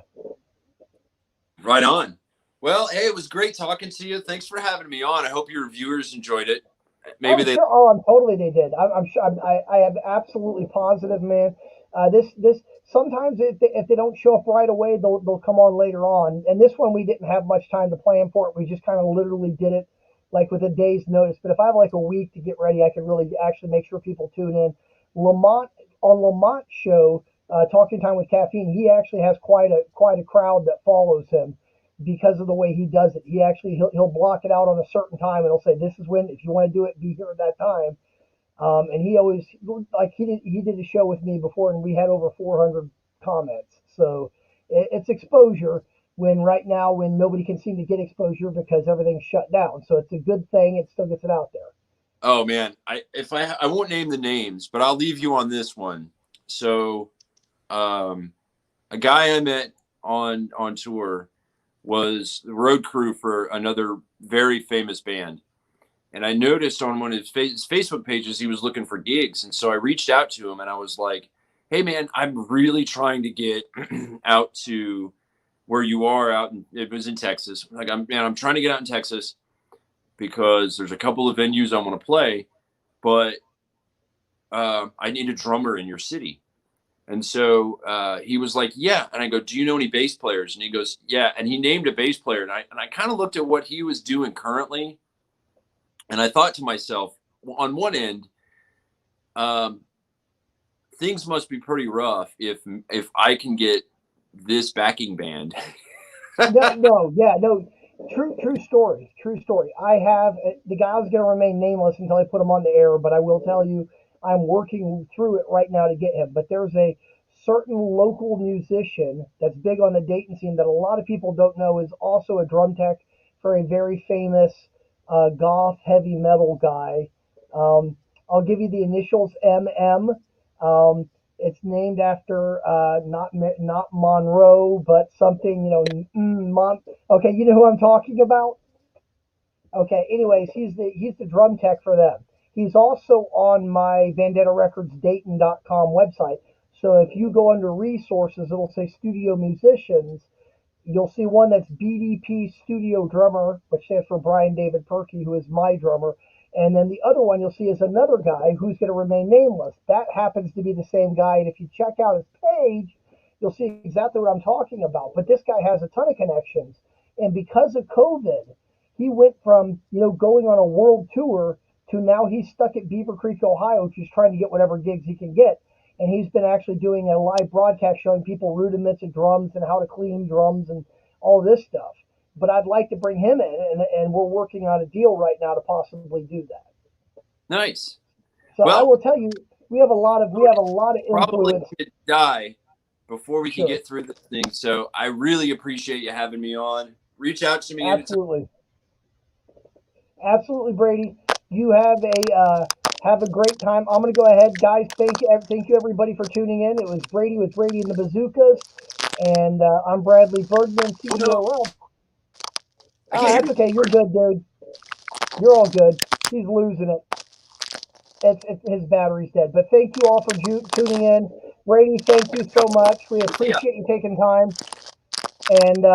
[SPEAKER 2] Right on. Well, hey, it was great talking to you. Thanks for having me on. I hope your viewers enjoyed it. Maybe
[SPEAKER 1] Oh,
[SPEAKER 2] they.
[SPEAKER 1] sure. Oh, I'm totally. They did. I'm sure. I am absolutely positive, man. This sometimes if they don't show up right away, they'll come on later on. And this one we didn't have much time to plan for it. We just kind of literally did it like with a day's notice. But if I have like a week to get ready, I can really actually make sure people tune in. Lamont on Lamont's show, Talking Time with Caffeine, he actually has quite a crowd that follows him because of the way he does it. He actually he'll block it out on a certain time, and he'll say, "This is when, if you want to do it, be here at that time." And he always, like, he did a show with me before, and we had over 400 comments. So it's exposure when right now when nobody can seem to get exposure because everything's shut down. So it's a good thing. It still gets it out there.
[SPEAKER 2] Oh man, I won't name the names, but I'll leave you on this one. So, a guy I met on tour was the road crew for another very famous band. And I noticed on one of his Facebook pages, he was looking for gigs. And so I reached out to him and I was like, hey, man, I'm really trying to get out to where you are out. It was in Texas. Like, I'm trying to get out in Texas because there's a couple of venues I want to play, but I need a drummer in your city. And so he was like, yeah. And I go, do you know any bass players? And he goes, yeah. And he named a bass player. And I kind of looked at what he was doing currently. And I thought to myself, on one end, things must be pretty rough if I can get this backing band.
[SPEAKER 1] No. True story. True story. I have the guy's going to remain nameless until I put him on the air, but I will tell you, I'm working through it right now to get him. But there's a certain local musician that's big on the Dayton scene that a lot of people don't know is also a drum tech for a very famous goth heavy metal guy. I'll give you the initials MM. It's named after not Monroe, but something, okay, you know who I'm talking about? Okay. Anyways, he's the drum tech for them. He's also on my Vandetta Records Dayton.com website. So if you go under resources, it'll say studio musicians. You'll see one that's BDP Studio Drummer, which stands for Brian David Perky, who is my drummer. And then the other one you'll see is another guy who's going to remain nameless. That happens to be the same guy. And if you check out his page, you'll see exactly what I'm talking about. But this guy has a ton of connections. And because of COVID, he went from, going on a world tour to now he's stuck at Beaver Creek, Ohio, just trying to get whatever gigs he can get. And he's been actually doing a live broadcast showing people rudiments of drums and how to clean drums and all this stuff. But I'd like to bring him in, and we're working on a deal right now to possibly do that.
[SPEAKER 2] Nice.
[SPEAKER 1] So I
[SPEAKER 2] Well,
[SPEAKER 1] will tell you, we have a lot of
[SPEAKER 2] probably
[SPEAKER 1] influence.
[SPEAKER 2] could die before we can
[SPEAKER 1] Sure,
[SPEAKER 2] get through this thing. So I really appreciate you having me on. Reach out to me anytime.
[SPEAKER 1] absolutely, absolutely, Brady. You have a great time. I'm gonna go ahead, guys. Thank you everybody for tuning in. It was Brady with Brady and the Bazookas, and I'm Bradley Bergman,
[SPEAKER 2] Oh, no,
[SPEAKER 1] CEO of.
[SPEAKER 2] I can't hear
[SPEAKER 1] That's
[SPEAKER 2] you.
[SPEAKER 1] okay. You're good, dude. You're all good. He's losing it. It's his battery's dead. But thank you all for tuning in. Brady, thank you so much. We
[SPEAKER 2] See ya.
[SPEAKER 1] appreciate you taking time. And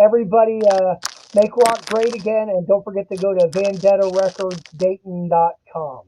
[SPEAKER 1] everybody, make rock great again. And don't forget to go to VandettaRecordsDayton.com.